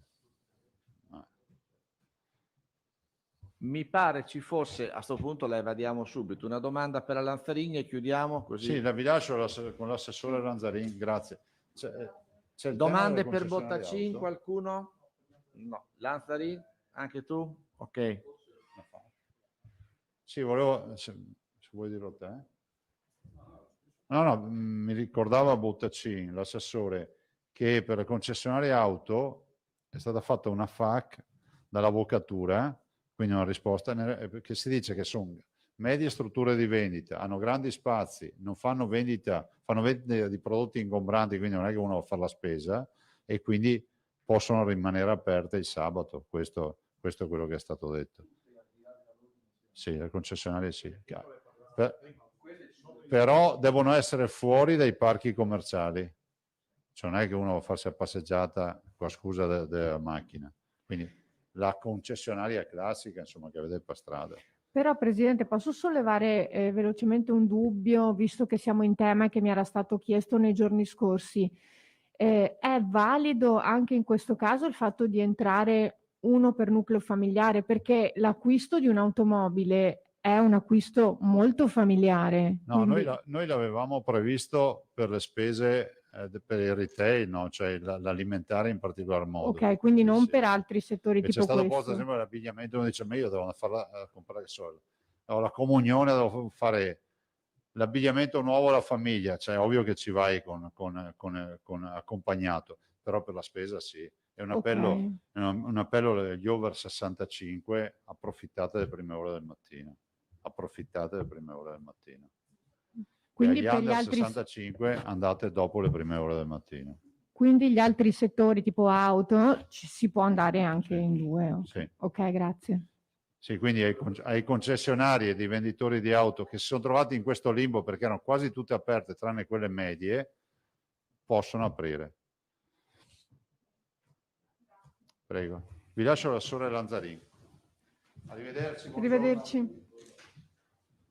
Mi pare ci fosse, a questo punto la evadiamo subito, una domanda per la Lanzarini e chiudiamo così. Sì, la vi lascio con l'assessore Lanzarini, grazie. C'è il Domande tema per delle concessionarie Bottacin, auto? qualcuno? No. Lanzarini, anche tu? Ok. Sì, volevo, se vuoi dirlo te. No, mi ricordava Bottacin, l'assessore, che per le concessionarie auto è stata fatta una FAQ dall'avvocatura, quindi una risposta che si dice che sono medie strutture di vendita, hanno grandi spazi, non fanno vendita, fanno vendita di prodotti ingombranti, quindi non è che uno va a fare la spesa e quindi possono rimanere aperte il sabato. Questo è quello che è stato detto. Sì, le concessionarie sì. Però devono essere fuori dai parchi commerciali. Cioè non è che uno va a farsi la passeggiata con la scusa della macchina. Quindi la concessionaria classica, insomma, che vede per strada. Però, Presidente, posso sollevare velocemente un dubbio, visto che siamo in tema e che mi era stato chiesto nei giorni scorsi. È valido anche in questo caso il fatto di entrare uno per nucleo familiare? Perché l'acquisto di un'automobile è un acquisto molto familiare. No, quindi... noi l'avevamo previsto per le spese per il retail, no? Cioè l'alimentare in particolar modo. Ok, quindi Sì, non sì. per altri settori E tipo c'è stato questo. posto, ad esempio, l'abbigliamento, uno dice, ma io devo farla a comprare solo. No, la comunione devo fare l'abbigliamento nuovo alla famiglia, cioè ovvio che ci vai con accompagnato, però per la spesa sì. È un appello, un appello agli over 65, approfittate delle prime ore del mattino. Approfittate delle prime ore del mattino. Quindi E agli per gli under altri... 65 andate dopo le prime ore del mattino. Quindi gli altri settori tipo auto si può andare anche Sì. in due. Okay. Sì. Ok, grazie. Sì, quindi ai concessionari e ai venditori di auto che si sono trovati in questo limbo perché erano quasi tutte aperte tranne quelle medie, possono aprire. Prego. Vi lascio la sorella Lanzarini. Arrivederci. Buongiorno. Arrivederci.